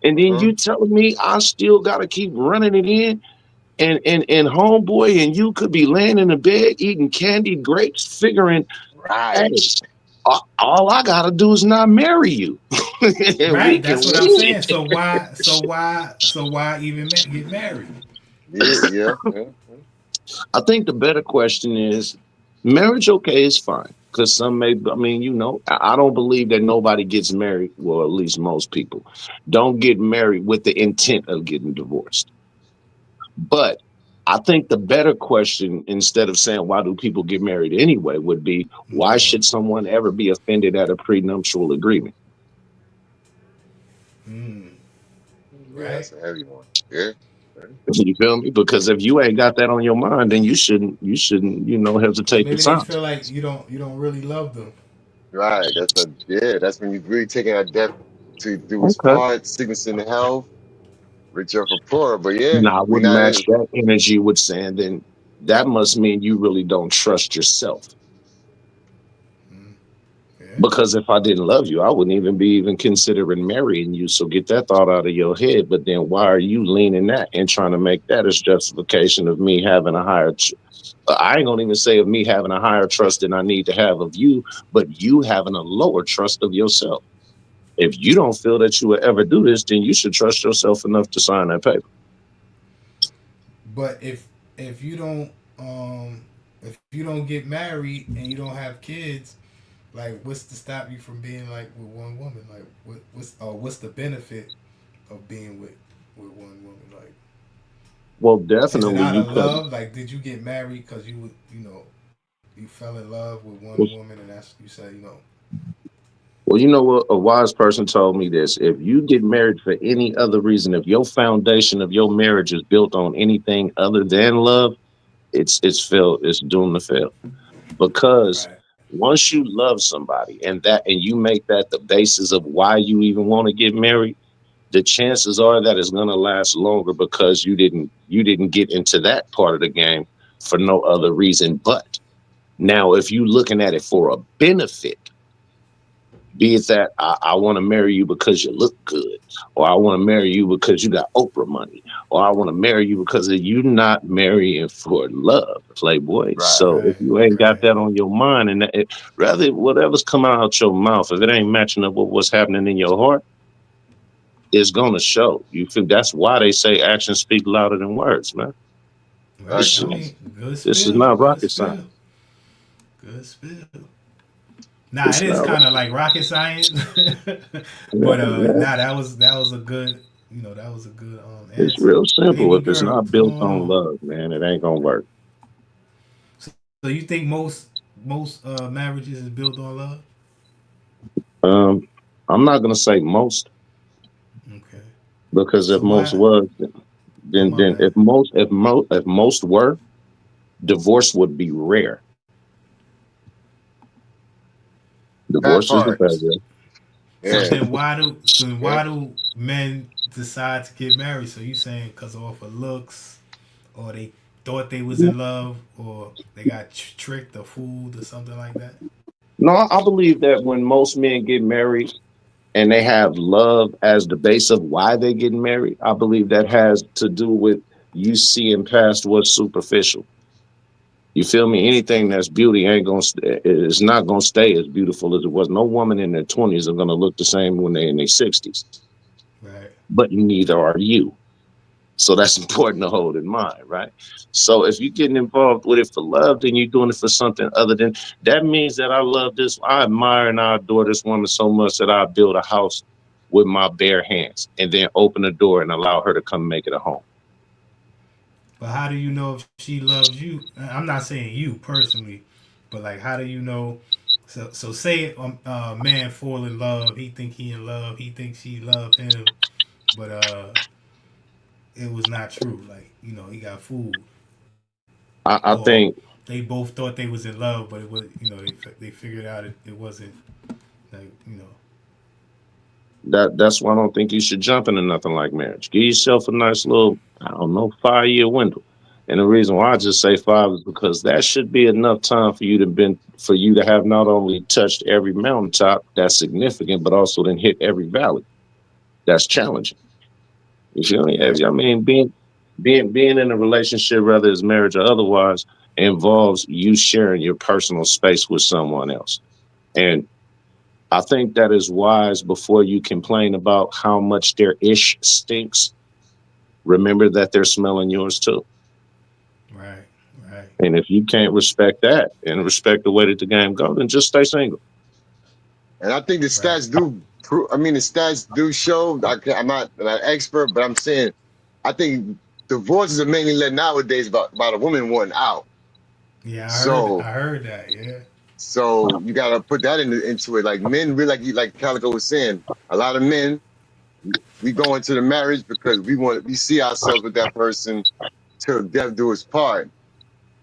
And then Uh-huh. you telling me I still gotta keep running it in and homeboy and you could be laying in the bed eating candied grapes, figuring, hey, Right. all I gotta do is not marry you. And we Right. can That's what I'm win. saying. So why? So why even get married? Yeah, yeah, yeah. I think the better question is marriage okay is fine. Because some may, I mean, I don't believe that nobody gets married. Well, at least most people don't get married with the intent of getting divorced. But I think the better question, instead of saying why do people get married anyway, would be why Uh, should someone ever be offended at a prenuptial agreement? mm, Yeah, right. that's a heavy one. Yeah. You feel me? Because if you ain't got that on your mind, then you shouldn't, hesitate to Maybe they sign. feel like you don't really love them. Right. Yeah. That's when you're really taking a depth to do its Okay. part, sickness and health, richer for poorer. But yeah, Now I we wouldn't not. match that energy with saying then that must mean you really don't trust yourself. Mm, yeah. Because if I didn't love you, I wouldn't even be even considering marrying you. So get that thought out of your head. But then why are you leaning that and trying to make that as justification of me having a I ain't gonna even say of me having a higher trust than I need to have of you, but you having a lower trust of yourself. If you don't feel that you will ever do this, then you should trust yourself enough to sign that paper. But if you don't if you don't get married and you don't have kids, like what's to stop you from being like with one woman? Like what's the benefit of being with one woman? Like Well, is it definitely out you of could. love? Like did you get married because you fell in love with one woman and that's you said Well, you know what? A wise person told me this. If you get married for any other reason, if your foundation of your marriage is built on anything other than love, it's failed. It's doomed to fail. Because right. once you love somebody and you make that the basis of why you even want to get married, the chances are that it's gonna last longer because you didn't get into that part of the game for no other reason. But now if you looking at it for a benefit, be it that I want to marry you because you look good, or I want to marry you because you got Oprah money, or I want to marry you because of you not marrying for love, playboy. Right. So if Right. you ain't got Right. that on your mind, and rather whatever's coming out your mouth, if it ain't matching up with what's happening in your heart, it's gonna show. You feel that's why they say actions speak louder than words, man. Right. This I Factual. mean, good this is spill. not Good rocket science. spill. Good spill. Nah, it It's is not. kind of like rocket science, Yeah, but yeah. nah, that was a good, that was a good It's answer. real simple. Baby If it's girl, not what's built going on on? love, man, it ain't gonna work. So you think most marriages is built on love? Um, I'm not gonna say most Okay. because if So most why? was, Oh then my then bad. if most were, divorce would be rare. That Divorces are part. better. So Yeah. then Yeah. why do men decide to get married? So you saying because off of looks, or they thought they was in love, or they got tricked or fooled or something like that? No, I believe that when most men get married and they have love as the base of why they get married, I believe that has to do with you seeing past what's superficial. You feel me? Anything that's beauty ain't gonna is not gonna stay as beautiful as it was. No woman in their 20s are gonna look the same when they're in their 60s. Right. But neither are you. So that's important to hold in mind, right? So if you're getting involved with it for love, then you're doing it for something other than that means that I love this. I admire and I adore this woman so much that I build a house with my bare hands and then open the door and allow her to come make it a home. But how do you know if she loves you? I'm not saying you personally, but like, how do you know? So say a man fall in love. He think he in love. He thinks she love him, but it was not true. Like he got fooled, I or think they both thought they was in love, but it was they figured out it wasn't like that's why I don't think you should jump into nothing like marriage. Give yourself a nice little, I don't know, 5 year window. And the reason why I just say five is because that should be enough time for you to have not only touched every mountaintop that's significant, but also then hit every valley that's challenging. You feel me? right. I mean, being in a relationship, whether it's marriage or otherwise, involves you sharing your personal space with someone else. And I think that is wise before you complain about how much their ish stinks. Remember that they're smelling yours too. Right, right, And if you can't respect that and respect the way that the game goes, then just stay single. And I think the right. stats do prove, I mean, the stats do show. I'm not an expert, but I'm saying I think divorces are mainly led nowadays about a woman wanting out. Yeah, So I heard that. Yeah, so you gotta put that into it. Like men really like Calico was saying, a lot of men We go into the marriage because we see ourselves with that person till death do us part.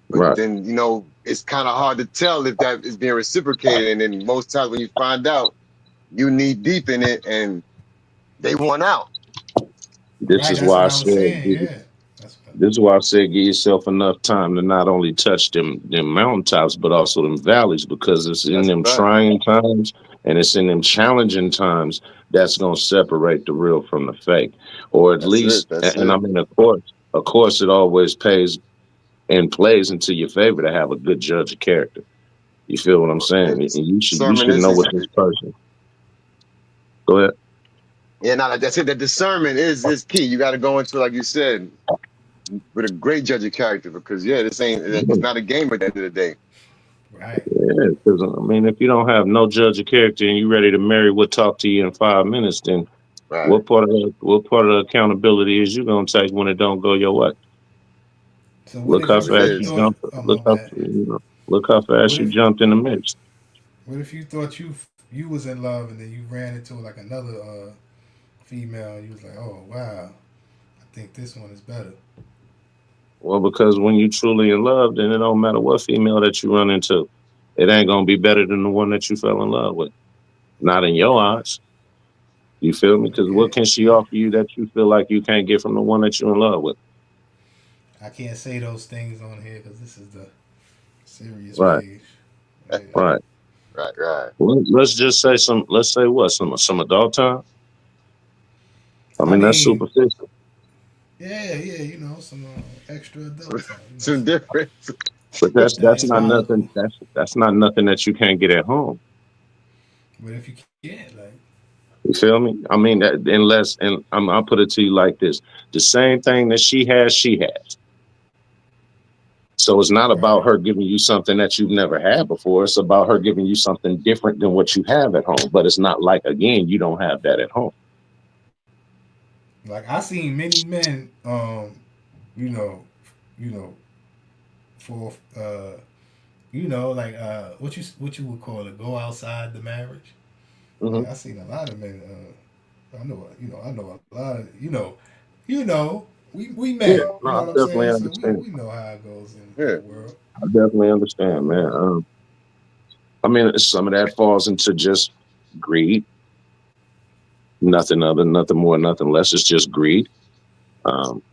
But Right. then, it's kind of hard to tell if that is being reciprocated. And then most times when you find out, you knee deep in it and they want out. This Right. is That's why what I I was said. saying. Yeah. That's what. This is why I said give yourself enough time to not only touch them mountaintops, but also them valleys, because it's in That's a them fact. trying times and it's in them challenging times that's gonna separate the real from the fake. Or at That's it. least, That's and I it. mean, of course, it always pays and plays into your favor to have a good judge of character. You feel what I'm Yeah, saying? And you discernment should know what this person. Go ahead. yeah, no, that's it. That discernment is key. You got to go into, like you said, with a great judge of character because this ain't it's not a game at the end of the day. Right. Yeah, because I mean, if you don't have no judge of character and you ready to marry, we'll talk to you in 5 minutes. Then Right. what part of the accountability is you gonna take when it don't go your way? So what Look if how you It fast you is. thought? jumped. Oh my Look how bad. look how fast What you if jumped in the mix. what if you thought you was in love and then you ran into like another female and you was like, oh wow, I think this one is better. Well, because when you truly in love, then it don't matter what female that you run into, it ain't gonna be better than the one that you fell in love with. Not in your Okay. eyes. You feel me? Because what Okay. can she Okay. offer you that you feel like you can't get from the one that you're in love with? I can't say those things on here because this is the serious Right, page. Yeah. right. Right. Right. Well, let's just say some. Let's say what some adult time. I I mean that's mean, superficial, yeah, yeah, some extra adult time, Some some difference. but that's not diabolical. nothing. That's not nothing that you can't get at home. But if you can't, like, You feel me? I mean, unless and I'll put it to you like this: the same thing that she has, she has. So it's not right, about her giving you something that you've never had before. It's about her giving you something different than what you have at home. But it's not like again, you don't have that at home. like I seen many men, you know, you know, for like what you would call it, go outside the marriage. Hmm. Like I seen a lot of men. I know a lot of you know, we Yeah, men. no, You I know what I'm definitely saying? So we understand. we know how it goes in Yeah. the world. I definitely understand, man. Um, I mean, some of that falls into just greed. Nothing other, nothing more, nothing less. It's just greed.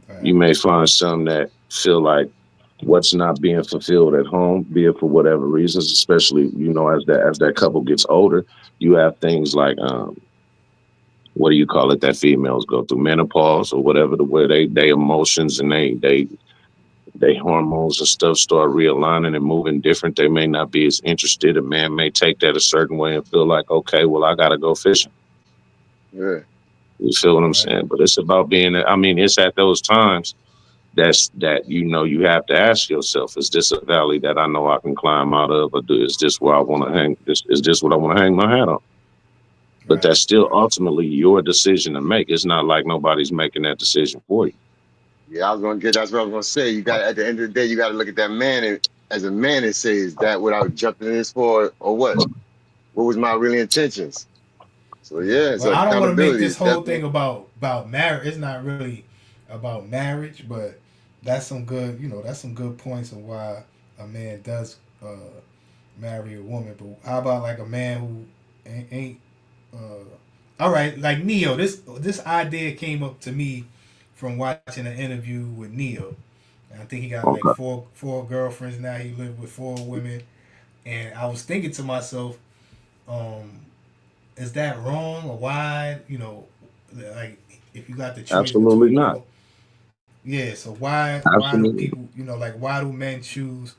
right, You may find some that feel like what's not being fulfilled at home, be it for whatever reasons, especially as that couple gets older, you have things like what do you call it that females go through menopause or whatever, the where they emotions and they hormones and stuff start realigning and moving different. They may not be as interested. A man may take that a certain way and feel like, okay, well, I got to go fishing. Yeah. You feel what I'm right, saying? But it's about being. I mean, it's at those times that you have to ask yourself: is this a valley that I know I can climb out of, or is this where I want to hang? Is this what I want to hang my hat on? But right, that's still right, ultimately your decision to make. It's not like nobody's making that decision for you. Yeah. I was gonna get. That's what I was gonna say. You got at the end of the day, you got to look at that man as a man and say, is that what I was jumping in this for, or what? What was my really intentions? So yeah. yeah, it's But I don't want to make accountability. this It's whole definitely thing about marriage. It's not really about marriage, but that's some good points of why a man does marry a woman. But how about like a man who ain't all right, like Neo. This idea came up to me from watching an interview with Neo. And I think he got like Okay, four girlfriends now. He lived with four women, and I was thinking to myself, um, is that wrong or why? Like if you got the choice absolutely between not. four, yeah. So why do Absolutely. people like why do men choose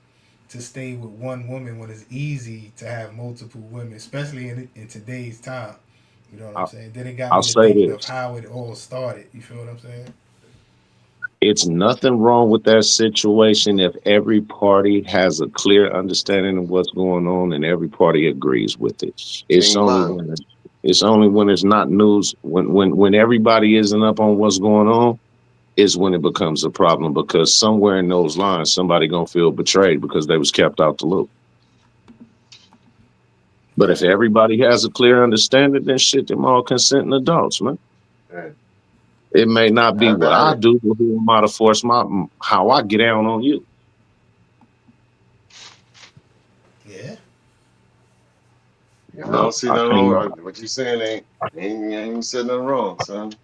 to stay with one woman when it's easy to have multiple women, especially in today's time? You know what I'm I, saying? Then it got I'll me to say thinking of this. how it all started. You feel what I'm saying? It's nothing wrong with that situation if every party has a clear understanding of what's going on and every party agrees with it. It's Ching only Bang. when it's only when it's not news when everybody isn't up on what's going on is when it becomes a problem because somewhere in those lines somebody gonna feel betrayed because they was kept out the loop. But if Right. everybody has a clear understanding, then shit, them all consenting adults, man. Yeah. It may not be I what got I it. do, but who am I to force how I get down on you? Yeah. Yeah, I don't No, see I nothing can't. wrong. What you saying ain't said nothing wrong, son.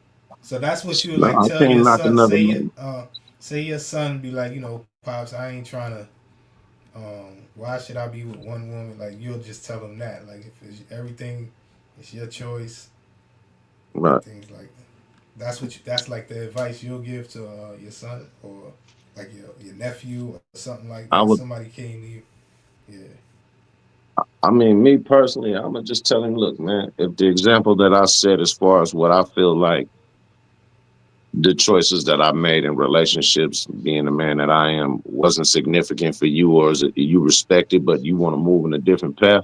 So that's what you would No, like I tell can't your knock son. another man. Say your son be like, pops, I ain't trying to. Why should I be with one woman? Like you'll just tell him that. Like if it's everything, it's your choice and Right. things like that. That's like the advice you'll give to your son or like your nephew or something like I that. would. Somebody came to you. Yeah. I mean, me personally, I'm gonna just tell him, look, man. If the example that I said, as far as what I feel like the choices that I made in relationships, being the man that I am, wasn't significant for you, or is it you respect it, but you want to move in a different path,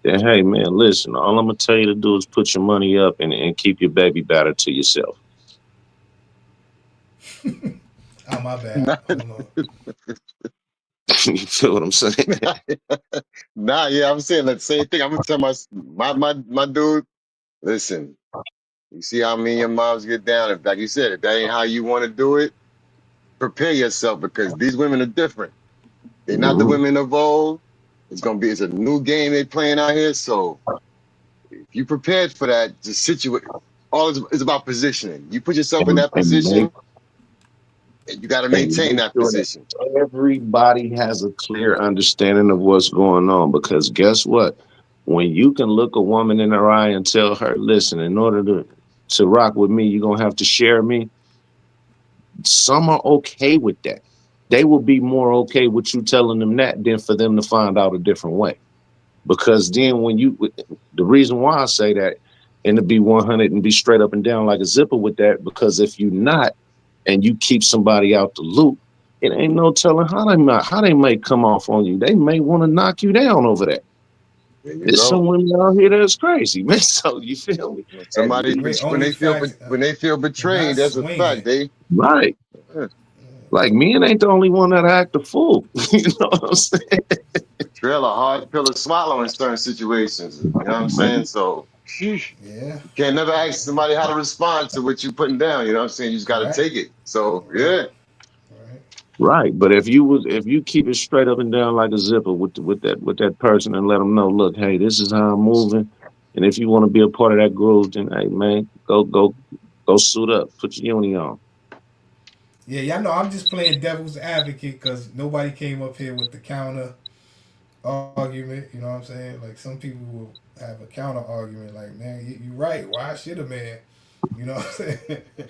then hey, man, listen. All I'm gonna tell you to do is put your money up and keep your baby batter to yourself. Oh my bad. Nah, I don't know. You feel what I'm saying? nah, yeah, I'm saying the same thing. I'm gonna tell my dude, listen, you see how me and your moms get down. If like you said, if that ain't how you want to do it, prepare yourself because these women are different. They're not the Mhm. women of old. It's a new game they playing out here. So if you prepared for that, just situate all it's about positioning. You put yourself in that And make position and you gotta and maintain make that sure that position. everybody has a clear understanding of what's going on. Because guess what? When you can look a woman in her eye and tell her, listen, in order to rock with me, you're gonna have to share me. Some are okay with that. They will be more okay with you telling them that than for them to find out a different way. Because then the reason why I say that, and to be 100 and be straight up and down like a zipper with that, because if you're not, and you keep somebody out the loop, it ain't no telling how they may come off on you. They may want to knock you down over that. There you There's some go. women out here that's crazy, man. So you feel me? When At somebody least, Wait, when only facts they feel and not betrayed, that's a fact. swinging. They right? uh, Like men ain't the only one that act a fool. You know what I'm saying, betrayal a hard pill to swallow in certain situations. You know what I'm saying? man? So you Yeah. can't never ask somebody how to respond to what you putting down. You know what I'm saying? You just got to Right. take it. So Right. yeah, Right. Right. But if you keep it straight up and down like a zipper with that person and let them know, look, hey, this is how I'm moving, and if you want to be a part of that groove, then hey, man, go suit up, put your uni on. Yeah, y'all know I'm just playing devil's advocate because nobody came up here with the counter argument. You know what I'm saying? Like some people will have a counter argument, like, man, you right. Why should a man, you know what I'm saying,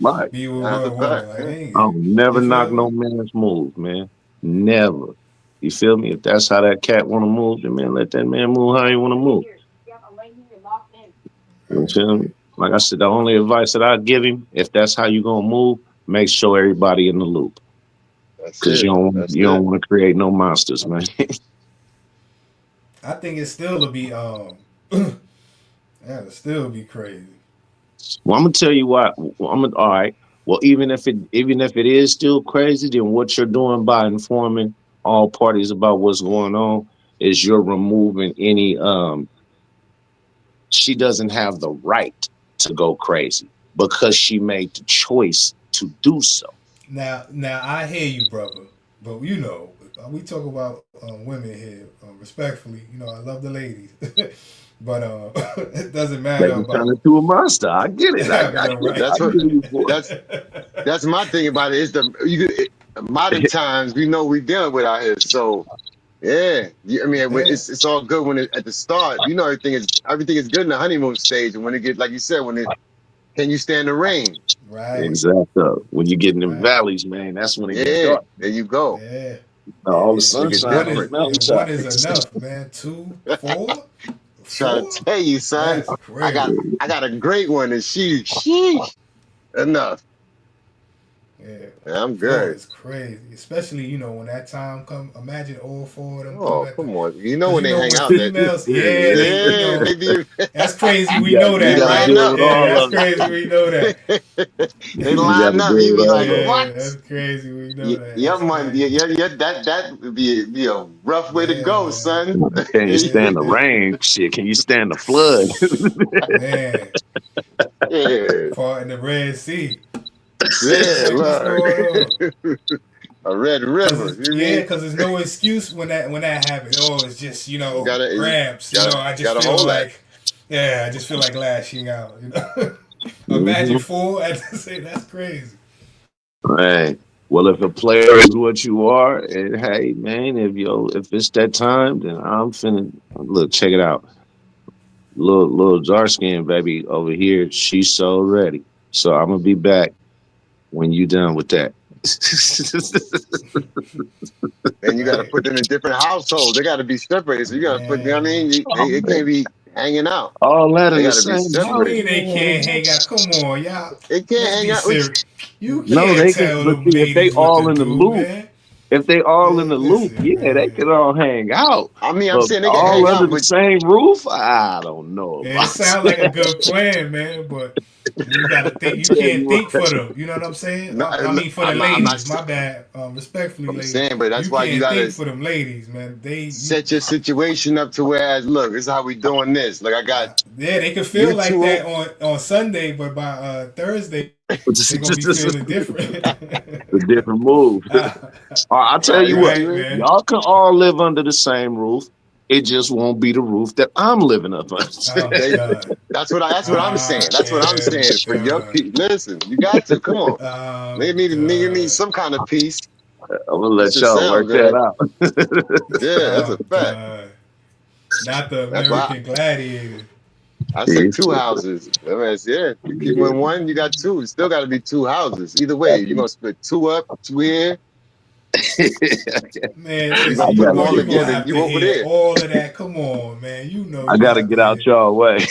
Right. be with that's a one woman? fact. Like, Yeah. I'll never you knock feel no me? man's move, man. Never. You feel me? If that's how that cat want to move, then man, let that man move how he want to move. You Right, feel me? right, Like I said, the only advice that I give him, if that's how you gonna move, make sure everybody in the loop, That's because it. That's you don't it. want to create no monsters, man. I think it still will be that'll still be crazy. Well, I'm gonna tell you what. All right. Well, even if it is still crazy, then what you're doing by informing all parties about what's going on is you're removing any. She doesn't have the right to go crazy because she made the choice to do so. Now I hear you, brother, but we talk about women here respectfully. I love the ladies, but it doesn't matter Baby turn about into a monster. I get it. I having get the it. right. I That's what. get you, boy. That's that's my thing about it. It's modern times we know we dealing with out here. So yeah, I mean Yeah, it's all good when at the start. You know everything is good in the honeymoon stage, and when it get like you said, when it can you stand the rain? right, Exactly. When you get in the right. valleys, man, that's when it get Yeah, dark. there you go. Yeah, All the It gets sunshine one on is the different. one mountainside. is enough, man. Two, four, Trying four. to tell you, son. That's I got crazy. I got a great one, and she enough. Yeah, I'm Four good. is crazy, especially when that time come. Imagine all four of them come Oh, at the, come on. You know because when they hang with out that females, yeah, yeah, they be that's crazy. We got know they that, right? line deal up. with Yeah, all that's of them. crazy. We know that. They You got line to up. deal You with be like, all of them. what? Yeah, that's crazy. We know Yeah, that. yeah, That's man. Yeah, crazy. yeah, yeah. That would be a rough way to Yeah, go, man. son. Can you Yeah, stand the rain? Shit, can you stand the flood? man. Yeah, Part in the Red Sea. yeah, Like, what's look. going on? A red Cause river. it's, You yeah, mean cause there's no excuse when that happens. Oh, it's just you cramps. I just gotta feel hold that. like, yeah, I just feel like lashing out. hmm Imagine four at the same. That's crazy. Right. Well, if a player is what you are, and hey, man, if it's that time, then I'm finna look. Check it out. Little dark skin baby over here. She's so ready. So I'm gonna be back when you done with that. And you gotta Right, put them in different households. They gotta be separated. So you gotta put, you know what I man. mean? Oh They man, can't be hanging out. all that They in the gotta be same What you house, separated. mean they can't man. hang out? Come on, y'all. They can't Let's hang be out with serious. You No, can't they can. tell But them see, if they ladies what to all in the do, loop, man. if they all in the loop, Listen, yeah, they man. can all hang out. I mean, I'm But saying they can all hang under out, the but same roof, I don't know Yeah, it about sounds like a that. good plan, man, but you gotta I think. You tell can't you think what, for them. You know what I'm saying? no, I mean, for the I'm not. ladies. My bad. Respectfully, I'm ladies, saying, but that's you why you can't think gotta for them ladies, man. set your situation up to whereas, look, this is how we doing this. Like I got Yeah, they could feel you like two. that on Sunday, but by Thursday they're gonna be feeling different. a different move. I'll tell Right, you what, Right, man. y'all can all live under the same roof. It just won't be the roof that I'm living up under. I'm they, done. that's what I'm saying. I That's what I'm am saying. For your done. people, listen, you got to come on. I'm You need done. some kind of peace. I'm gonna It let should y'all sound work that good. out. Yeah, that's a I'm fact. done. Not the That's why American Gladiator. I say It's, two houses. I mean, yeah, you keep them in one, you got two. It still got to be two houses. Either way, you're gonna split two up, two here. Man, You're listen, gonna I put them gotta you all get gonna together. have You to over hear there. all of that. Come on, man. I You gonna gotta have to get out hear. y'all way.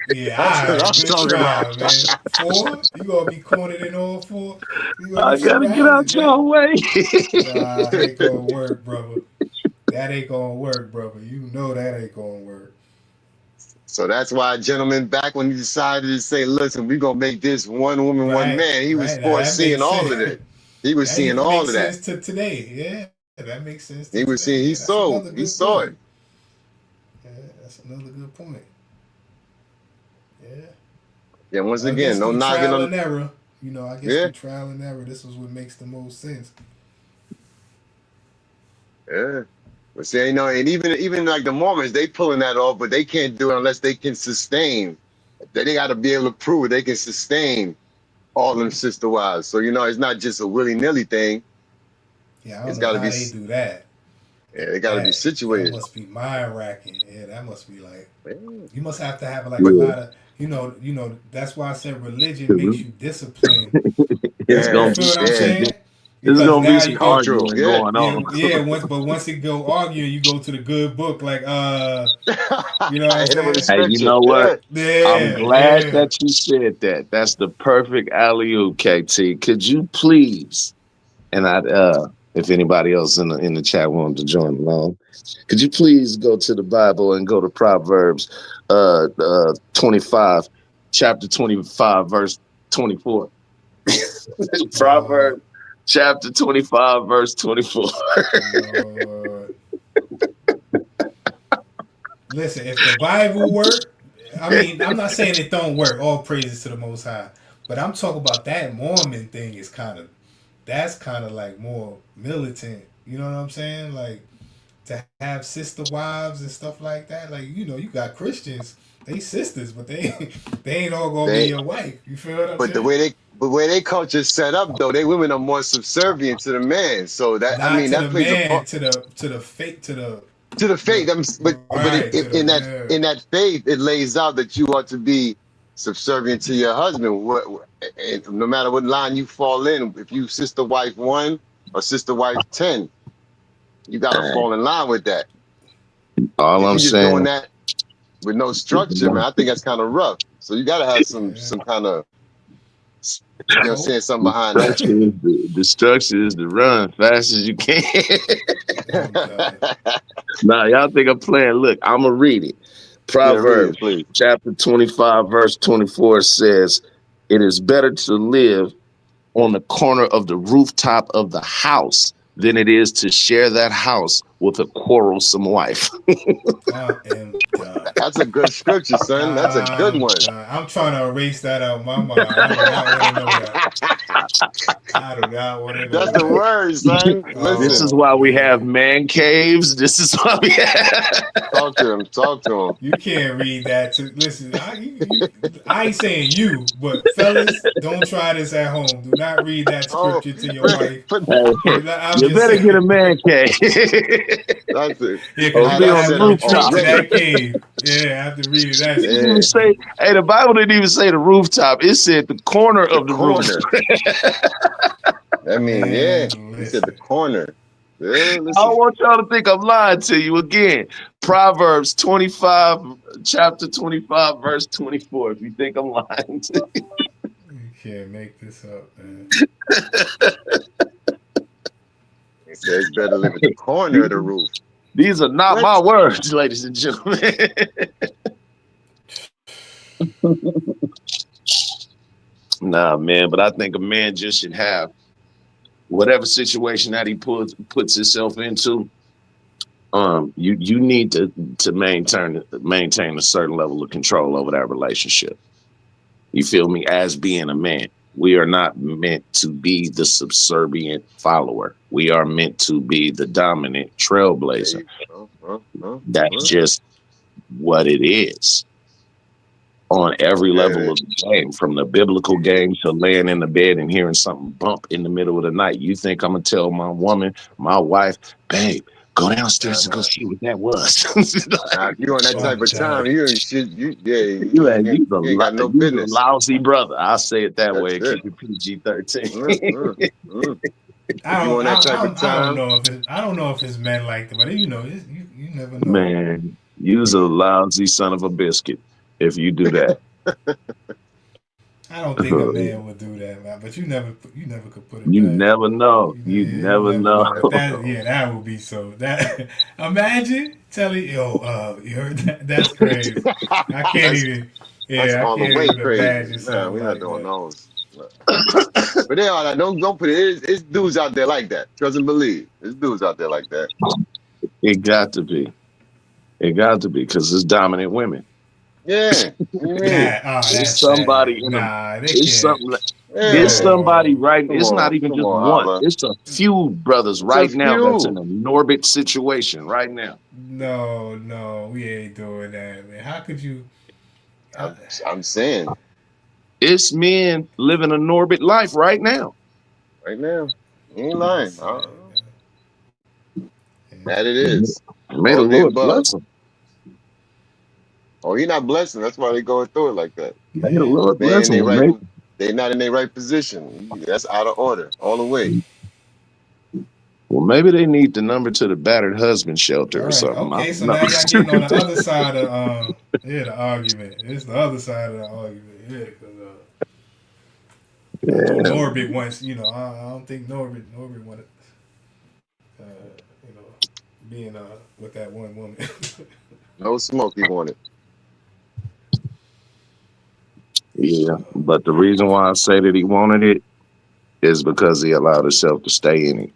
Yeah, That's all what right, I'm good talking about. try, man. Four, you gonna be cornered in all four. You gonna be I gotta get surrounded, out man. y'all way. Nah, ain't gonna work, brother. That ain't gonna work, brother. You know that ain't gonna work. So that's why, gentlemen, back when he decided to say, "Listen, we're gonna make this one woman, one Right, man," he was right. Now that foreseeing makes all sense. of it. He was That seeing even all makes of that. sense to today. Yeah, that makes sense to He was today. seeing. Yeah, that's another He good saw point. it. Yeah, that's another good point. Yeah. Yeah. Once I again, guess no through knocking trial on. and error, I guess Yeah, through trial and error, this is what makes the most sense. yeah. But see, and even like the Mormons, they pulling that off, but they can't do it unless they can sustain. They got to be able to prove they can sustain all them sister wives. So it's not just a willy nilly thing. Yeah, I It's don't know got to be. how they do that. Yeah, they got to be That situated. must be mind racking. Yeah, that must be like Yeah. you must have to have like a Yeah, lot of That's why I said religion 'cause makes you disciplined. it's You gonna Yeah, feel be what I'm some, yeah. saying? there's Because gonna be now some you go, Cultural. arguing Yeah. going yeah, on. yeah. Once it go arguing, you go to the good book. Like, you know what I I'm hit him with a saying? Hey, you scripture. know what? Yeah. I'm Yeah, glad yeah. that you said that. That's the perfect alley oop, KT. Could you please, and if anybody else in the chat wanted to join along, could you please go to the Bible and go to Proverbs 25, chapter 25, verse 24. Lord, Proverbs chapter 25, verse 24. Lord. Listen, if the Bible work, I mean, I'm not saying it don't work. All praises to the Most High, but I'm talking about that Mormon thing. That's kind of like more militant. You know what I'm saying? Like to have sister wives and stuff like that. Like you got Christians, they sisters, but they ain't all gonna be They your wife. You feel what I'm but the saying? way they culture set up though, they women are more subservient to the man. So that I Not mean to that the plays a man, part to the fake, to the faith. But right to the in that yeah. in that faith, it lays out that you ought to be subservient to your husband. And no matter what line you fall in, if you sister wife 1 or sister wife 10, you got to fall in line with that. All If I'm you just doing saying that with no is, structure, man, I think that's kind of rough. So you got to have some Yeah. kind of You know, Nope. saying something behind that. Destruction is to run fast as you can. I'm done. Nah, y'all think I'm playing. Look, I'm going to read it. Yeah, read it, Proverbs please. chapter 25, verse 24 says, "It is better to live on the corner of the rooftop of the house than it is to share that house with a quarrelsome wife." I am done. That's a good scripture, son. That's a good I'm one. done. I'm trying to erase that out of my mind. I do not want to know that. I do not want to know That's the that. word, son. This is Listen, Oh why we have man. man caves. This is why we have. talk to him. Talk to him. You can't read that. To listen, I ain't saying you, but fellas, don't try this at home. Do not read that Oh, scripture to your put, wife. put, Hey, I'm you just better get a saying. man cave. that's it. Yeah, because Or you're Have be gonna that on have the set to up retreat rooftop. to already. that cave. Yeah, after reading that It didn't even Yeah, scripture. say, hey, the Bible didn't even say the rooftop. It said the corner the of the roof. corner. I mean, yeah. Man, He said the listen. corner. Yeah, I listen. don't want y'all to think I'm lying to you again. Proverbs 25, chapter 25, verse 24. If you think I'm lying to you. You can't make this up, man. He said it's better to live at the corner of the roof. These are not What? my words, ladies and gentlemen. Nah, man, but I think a man just should have whatever situation that he puts himself into. You need to maintain a certain level of control over that relationship. You feel me? As being a man, we are not meant to be the subservient follower. We are meant to be the dominant There trailblazer. you go. That's just what it is on every level Yeah. of the game, from the biblical game to laying in the bed and hearing something bump in the middle of the night. You think I'm gonna tell my woman, my wife, babe, go Nah, downstairs and go nah. see what that was? Now, if Like, you on that type I'm of time, done. you should, you, yeah, you ain't you ain't got no you's a business. lousy brother. I'll say it that way That's and it. keep it PG-13. Mm, mm, mm. If you on that type of I don't time, know if I don't know if it's men like that, but you never know. Man, you's a lousy son of a biscuit if you do that. I don't think a man would do that, man. But you never could put it You past. never know. You Yeah, you never never know. know. But that would be so. That imagine telling you heard that? That's crazy. I can't that's even. that's Yeah, I all the can't way even crazy. imagine Nah, something we're not like doing that. those. But they are like, don't put it. It's dudes out there like that. Trust and believe. There's dudes out there like that. It got to be. It got to be because it's dominant women. Yeah. What do you mean? That's It's somebody sad. in a. Nah, they It's can't. something. It's Yeah. somebody No, right. Come It's not on. even Come just on, one. Holla. It's a few brothers It's a right now that's few. in a Norbit situation right now. no, we ain't doing that, man. How could you? How, I'm I'm saying It's men living a Norbit life right now. right now. You ain't that's lying. sad, man. That it is. May All the of the Lord above. bless them. Oh, he not blessing. That's why they going through it like that. May the Yeah. Lord They ain't bless in them. their right. They not in their right position. That's out of order all the way. Well, maybe they need the number to the battered husband shelter All or right. something. I Okay. don't So know. now y'all getting on the other side of the argument. It's the other side of the argument. Yeah, because I know Yeah, Norbit wants. I don't think Norbit wanted. Uh, you know, being with that one woman. No smoke. He wanted. yeah. But the reason why I say that he wanted it is because he allowed himself to stay in it.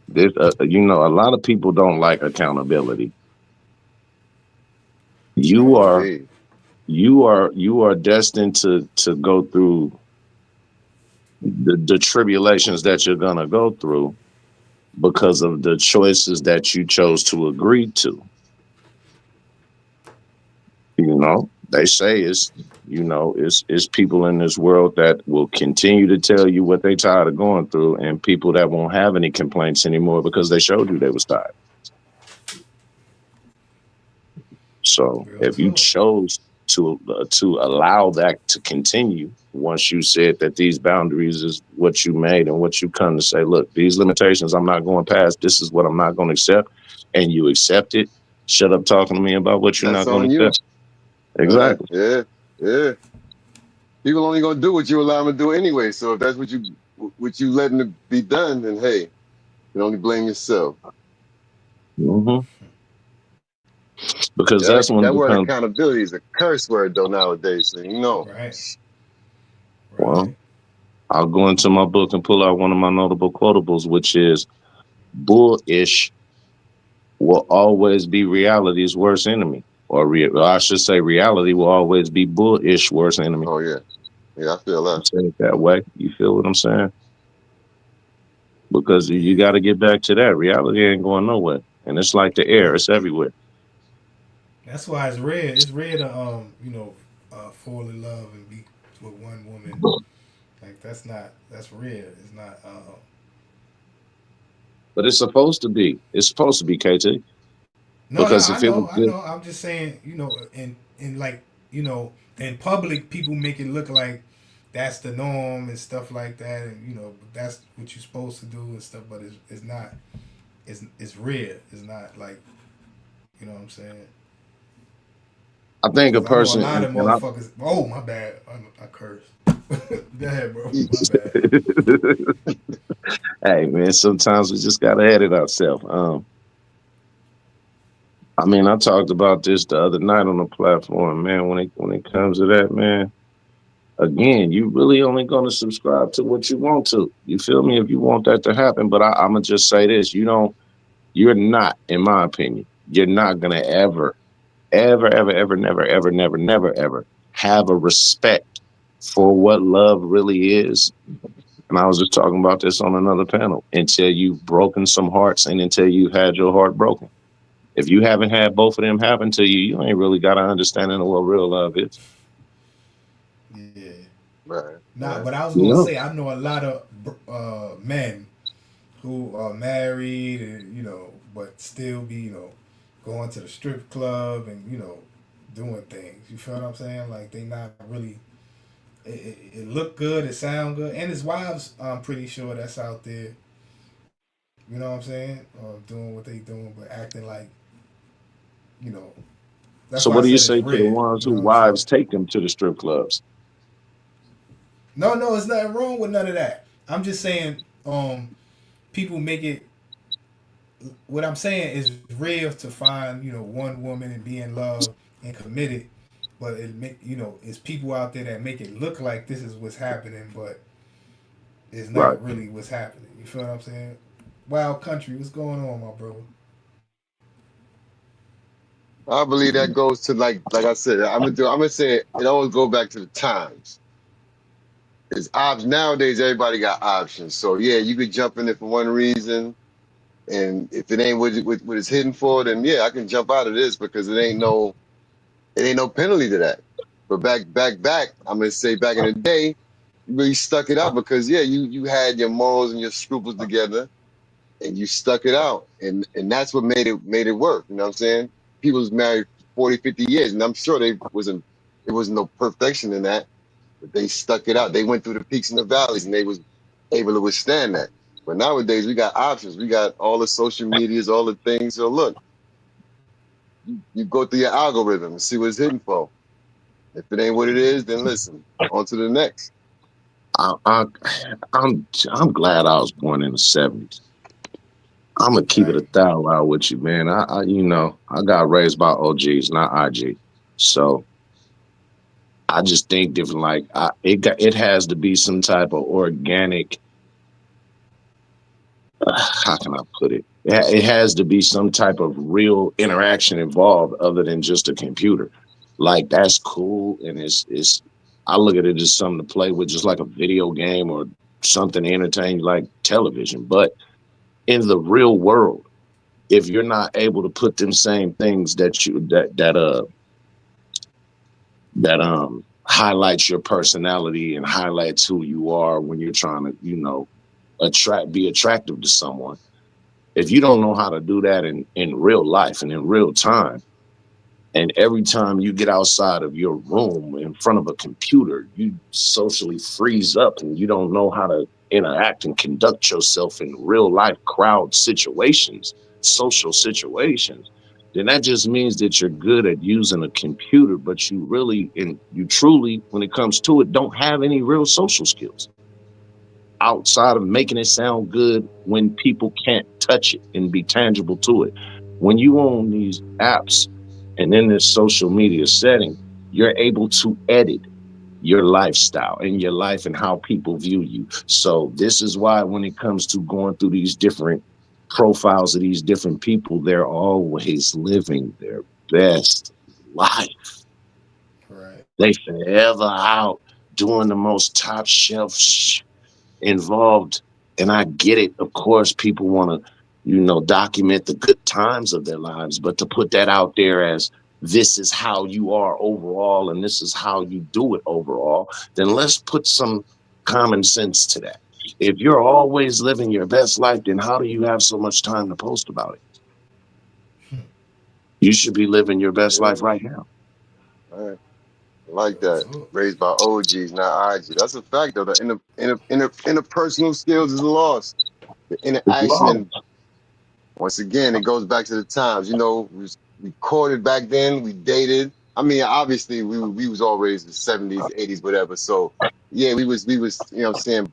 A lot of people don't like accountability. You Oh, are indeed. you are destined to go through the tribulations that you're gonna go through because of the choices that you chose to agree to. They say it's people in this world that will continue to tell you what they tired of going through, and people that won't have any complaints anymore because they showed you they was tired. So Real if you talk. chose to allow that to continue, once you said that these boundaries is what you made and what you come to say, look, these limitations I'm not going past. This is what I'm not going to accept, and you accept it. Shut up talking to me about what you're That's not going on to you. accept. Yeah. Exactly. Yeah. Yeah. People only gonna do what you allow them to do anyway. So if that's what you letting it be done, then hey, you can only blame yourself. Hmm. Because That that's when it that word becomes, accountability is a curse word though nowadays. So you know. Right. well, Right. I'll go into my book and pull out one of my notable quotables, which is bullish will always be reality's worst enemy. Or I should say, reality will always be bullish worst enemy. Oh yeah, yeah, I feel I'm that. saying it that way. You feel what I'm saying? Because you Yeah. got to get back to that. Reality ain't going nowhere, and it's like the air; it's everywhere. That's why it's rare. It's rare to fall in love and be with one woman. Like that's not. That's rare. It's not. But it's supposed to be. It's supposed to be, KT. No, no. Because I if it know. was I just know. I'm just saying. In like in public, people make it look like that's the norm and stuff like that, and that's what you're supposed to do and stuff. But it's not. It's rare. It's not like what I'm saying. I think a Because I know a person, lot of and I, motherfuckers. Oh my bad. I cursed. Go ahead, bro. My bad. hey man, sometimes we just gotta edit ourselves. I mean, I talked about this the other night on the platform, man. When it comes to that, man, again, you really only gonna subscribe to what you want to. You feel me? If you want that to happen, but I'm gonna just say this: you're not, in my opinion, you're not gonna ever, never have a respect for what love really is. And I was just talking about this on another panel until you've broken some hearts and until you had your heart broken. If you haven't had both of them happen to you, you ain't really got an understanding of what real love is. Yeah. Right, Nah, right. but I was You gonna know? say I know a lot of men who are married and but still be going to the strip club and doing things. You feel what I'm saying? Like they not really. It look good. It sound good, and his wives. I'm pretty sure that's out there. You know what I'm saying? Doing what they doing, but acting like you know. That's So why I what do you said it's say to the rare. ones You who know what I'm saying? wives take them to the strip clubs? No, no, it's nothing wrong with none of that. I'm just saying, people make it. What I'm saying is rare to find one woman and be in love and committed, but it make it's people out there that make it look like this is what's happening, but it's Right. not really what's happening. You feel what I'm saying? Wild country, what's going on, my brother? I believe that goes to like I said. I'm gonna say it always go back to the times. It's options nowadays. Everybody got options. So yeah, you could jump in it for one reason, and if it ain't what it's hidden for, then yeah, I can jump out of this because it ain't no penalty to that. But back, I'm gonna say back in the day, you really stuck it out because yeah, you had your morals and your scruples together, and you stuck it out, and that's what made it work. You know what I'm saying? People was married 40, 50 years, and I'm sure there was no perfection in that, but they stuck it out. They went through the peaks and the valleys, and they was able to withstand that. But nowadays, we got options. We got all the social medias, all the things. So look, you go through your algorithm and see what it's hitting for. If it ain't what it is, then listen, on to the next. I, I, I'm glad I was born in the '70s. I'm gonna keep it Right. 1,000 out with you, man. I got raised by OGs, not IG. So I just think different. Like it has to be some type of organic. How can I put it? It has to be some type of real interaction involved, other than just a computer. Like that's cool, and it's. I look at it as something to play with, just like a video game or something to entertain, like television. But in the real world, if you're not able to put them same things that highlights your personality and highlights who you are when you're trying to be attractive to someone, if you don't know how to do that in real life and in real time, and every time you get outside of your room in front of a computer you socially freeze up and you don't know how to interact and conduct yourself in real life crowd situations, social situations, then that just means that you're good at using a computer, but you really and you truly, when it comes to it, don't have any real social skills outside of making it sound good when people can't touch it and be tangible to it. When you own these apps and in this social media setting, you're able to edit your lifestyle and your life and how people view you. So this is why when it comes to going through these different profiles of these different people, they're always living their best life. Right. They forever out doing the most top shelf involved. And I get it. Of course, people want to, document the good times of their lives, but to put that out there as this is how you are overall and this is how you do it overall, then let's put some common sense to that. If you're always living your best life, then how do you have so much time to post about it? You should be living your best life Yeah, right now. all right. I like that. So, Raised by OGs, not IG. That's a fact, though. The interpersonal skills is lost. The It's interaction, wrong. and once again, it goes back to the times. We courted back then. We dated. I mean, obviously, we was always the 70s, 80s, whatever. So yeah, we was what I'm saying,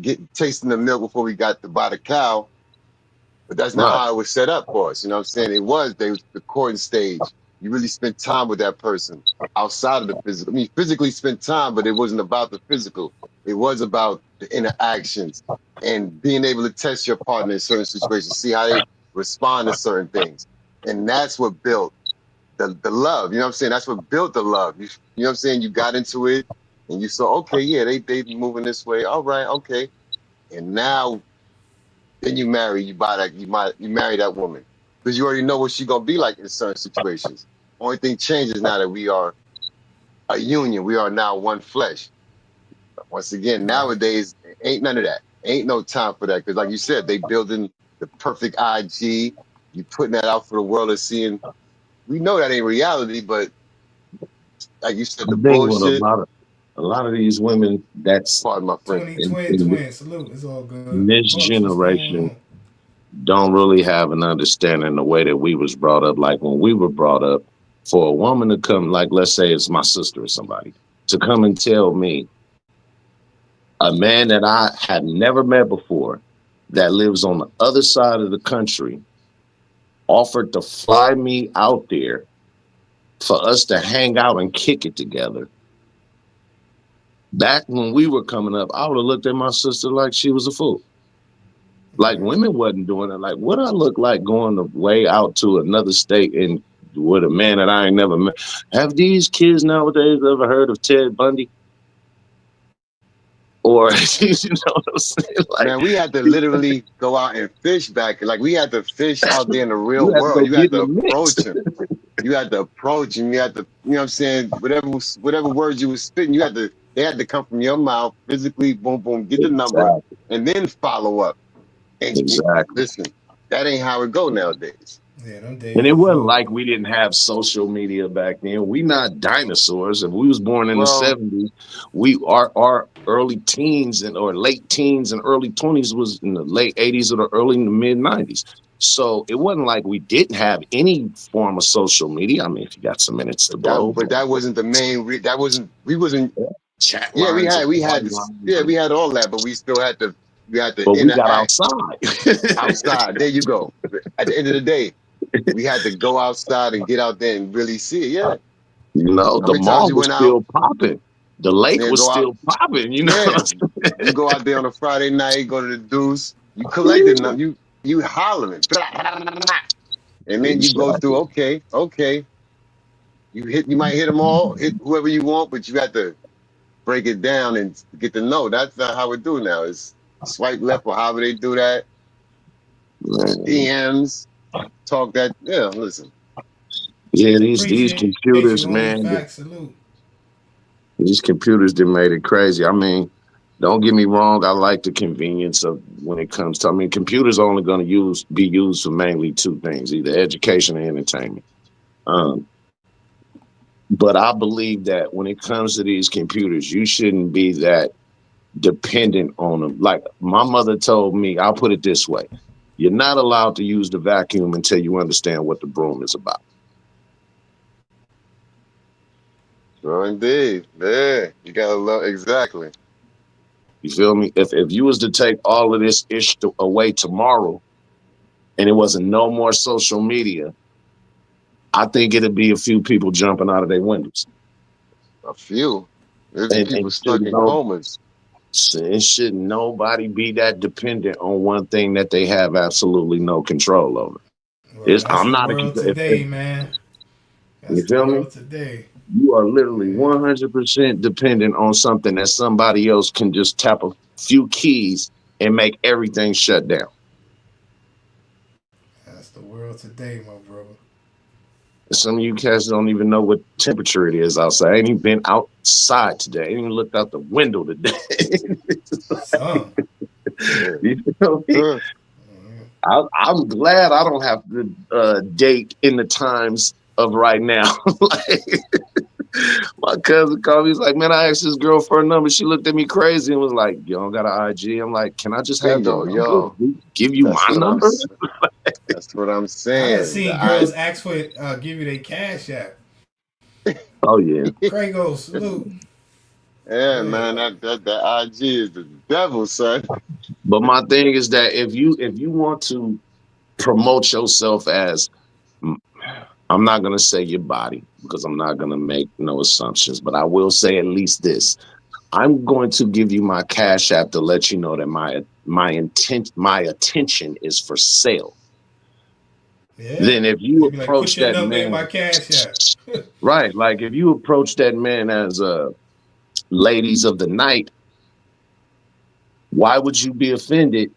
get tasting the milk before we got to buy the cow. But that's not Right. how it was set up for us. You know what I'm saying? They was the courting stage. You really spent time with that person outside of the physical. I mean, physically spent time, but it wasn't about the physical. It was about the interactions and being able to test your partner in certain situations, see how they respond to certain things. And that's what built the love. You know what I'm saying? That's what built the love. You know what I'm saying? You got into it and you saw, okay, yeah, they moving this way. All right, okay. And now then you marry, you buy that, you marry that woman because you already know what she's gonna be like in certain situations. Only thing changes now that we are a union. We are now one flesh. Once again, right. nowadays ain't none of that. Ain't no time for that because, like you said, they building the perfect IG. You putting that out for the world and seeing. We know that ain't reality, but like you said, I the think what bullshit. a lot of these women that's Pardon my French. in Twin, salute. It's all good. this Bucks, what's going generation on? don't really have an understanding the way that we was brought up. Like when we were brought up, for a woman to come, like let's say it's my sister or somebody, to come and tell me a man that I had never met before that lives on the other side of the country offered to fly me out there for us to hang out and kick it together. Back when we were coming up, I would have looked at my sister like she was a fool. Like Right. women wasn't doing it. Like what I look like going the way out to another state and with a man that I ain't never met. Have these kids nowadays ever heard of Ted Bundy? Or you know what I'm saying? Like Man, we had to literally go out and fish back. Like we had to fish out there in the you real have to world. go You get had in to the mix. approach him. You had to approach him. You had to, you know what I'm saying? Whatever words you was spitting, they had to come from your mouth physically, boom, boom, get the number, Exactly. and then follow up. And Exactly. listen, that ain't how it go nowadays. Yeah, them And days it is wasn't over. like we didn't have social media back then. We not dinosaurs. If we was born in the Well, 70s, our early teens and or late teens and early 20s was in the late 80s or the early mid 90s. So it wasn't like we didn't have any form of social media. I mean, if you got some minutes to blow, but that wasn't the main. That wasn't. We wasn't. chat Yeah, lines and we had party this. lines, Yeah, we had all that, but we still had to. We had to but we got interact outside. outside. There you go. At the end of the day, we had to go outside and get out there and really see it. Yeah. How The many times mall you was went out? still popping. The lake Yeah, was go out. still popping. You know what Yeah, I'm saying? you go out there on a Friday night, go to the Deuce. You collected them. You hollering, and then you go through. Exactly. Okay, okay. You might hit them all, hit whoever you want, but you have to break it down and get to know. That's not how we do now. It's swipe left or however they do that. Man. DMs, talk that. Yeah, listen. Yeah, these Appreciate you. Only computers, facts. man, Salute. these computers that made it crazy. I mean, don't get me wrong. I like the convenience of when it comes to. I mean, computers are only going to be used for mainly two things: either education and entertainment. Um, but I believe that when it comes to these computers, you shouldn't be that dependent on them. Like my mother told me, I'll put it this way: You're not allowed to use the vacuum until you understand what the broom is about. Sure indeed. Yeah, you gotta love exactly. You feel me? If you was to take all of this ish away tomorrow and it wasn't no more social media, I think it'd be a few people jumping out of their windows. A few. There's people And stuck in comas. it should nobody be that dependent on one thing that they have absolutely no control over. Well, that's I'm the not a, world if today, man. That's you the feel me? world today. You are literally Yeah. 100% dependent on something that somebody else can just tap a few keys and make everything shut down. That's the world today, my brother. Some of you cats don't even know what temperature it is outside. I ain't even been outside today. I ain't even looked out the window today. Son. Yeah. You feel me? Huh. I'm glad I don't have to date in the times of right now. Like, my cousin called me. He's like, man, I asked this girl for a number. She looked at me crazy and was like, you don't got an IG? I'm like, can I just have the Bingo, number? yo. Give you That's my what I'm number? s- that's what I'm I done saying. seen I girls ask for it, give you their cash app. Oh, yeah. Krago, salute. Yeah, Yeah. man, that IG is the devil, son. But my thing is that if you want to promote yourself as, I'm not going to say your body because I'm not going to make no assumptions, but I will say at least this. I'm going to give you my cash app to let you know that my attention is for sale. Yeah. Then if you They be like, put approach your that number in man, my cash app. right, like if you approach that man as ladies of the night, why would you be offended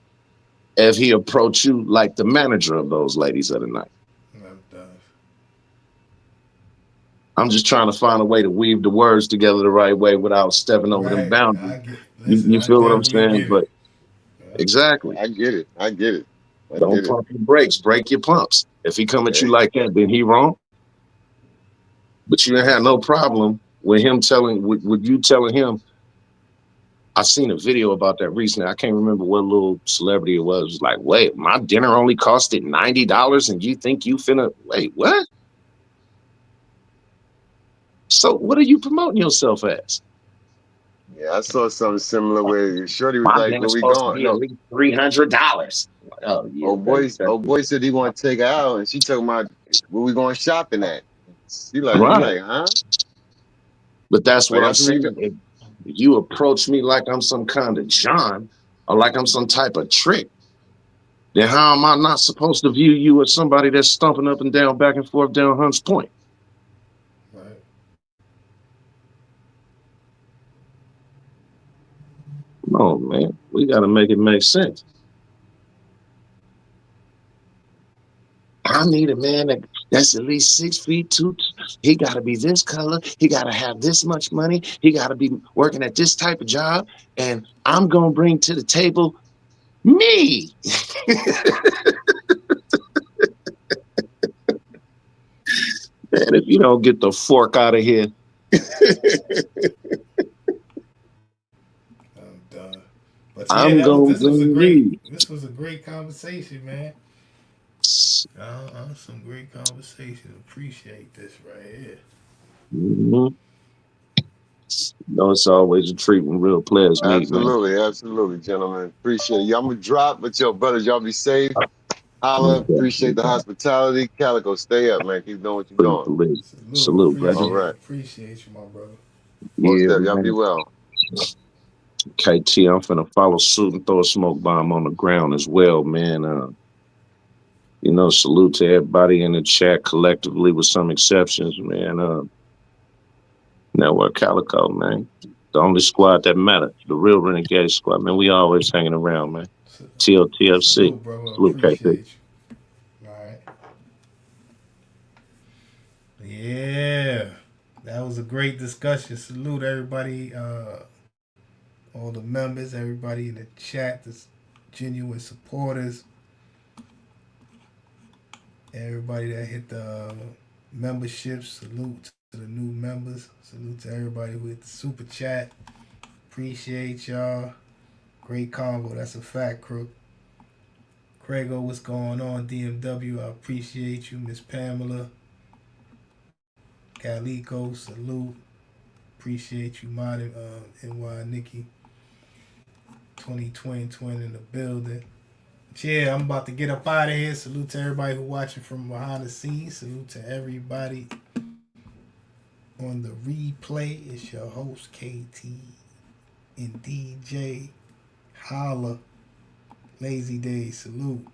if he approached you like the manager of those ladies of the night? I'm done. I'm just trying to find a way to weave the words together the right way without stepping over them Right. boundaries. I get. You, Listen, you I feel what I'm definitely saying? get it. But Yeah. exactly. I get it. I get it. I Don't get it. pump your brakes, break your pumps. If he come at you Hey, like that, then he wrong. But you didn't have no problem with him with you telling him. I seen a video about that recently. I can't remember what little celebrity it was. It was like, wait, my dinner only costed $90 and you think you finna wait, what? So what are you promoting yourself as? yeah, I saw something similar where Shorty was My like, "Where dinner's we supposed to going?" be at No, least $300. Oh yeah, baby. old boy said he want to take her out, and she talking about where we going shopping at. He Right. like, huh? But that's Like what I'm that's where we saying. go. If you approach me like I'm some kind of John or like I'm some type of trick, then how am I not supposed to view you as somebody that's stumping up and down, back and forth down Hunts Point? Right. No, man. We got to make it make sense. I need a man that's at least 6 feet two. He got to be this color. He got to have this much money. He got to be working at this type of job. And I'm going to bring to the table me. Man, if you don't get the fork out of here. I'm done. But yeah, I'm that was. gonna This was a bring great. me. This was a great conversation, man. Some great conversation. Appreciate this right here. Mhm. It's always a treat when real players meet, man. Absolutely, absolutely, gentlemen. Appreciate it. Y'all, I'm gonna drop, but yo, brothers, y'all be safe. Holla. Most Appreciate definitely, the man. hospitality. Calico, stay up, man. Keep doing what you're Salute, doing. salute, Salute. salute, brother. All Appreciate it. right. Appreciate you, my brother. Most Yeah, of y'all be man. well. KT, I'm finna follow suit and throw a smoke bomb on the ground as well, man. Salute to everybody in the chat collectively, with some exceptions, man. Network Calico, man. The only squad that matters, the real Renegade squad, man. We always hanging around, man. TLTFC. Salute, brother. Salute, KT. Appreciate you. All right. Yeah. That was a great discussion. Salute everybody, all the members, everybody in the chat, the genuine supporters, everybody that hit the membership. Salute to the new members. Salute to everybody who hit the super chat. Appreciate y'all. Great convo. That's a fact, Crook. Craigo, what's going on? DMW, I appreciate you. Miss Pamela, Calico, salute. Appreciate you, Modern NY Nikki. 2020 twin in the building. But yeah, I'm about to get up out of here. Salute to everybody who watching from behind the scenes. Salute to everybody on the replay. It's your host KT and DJ. Holla. Lazy Day. Salute.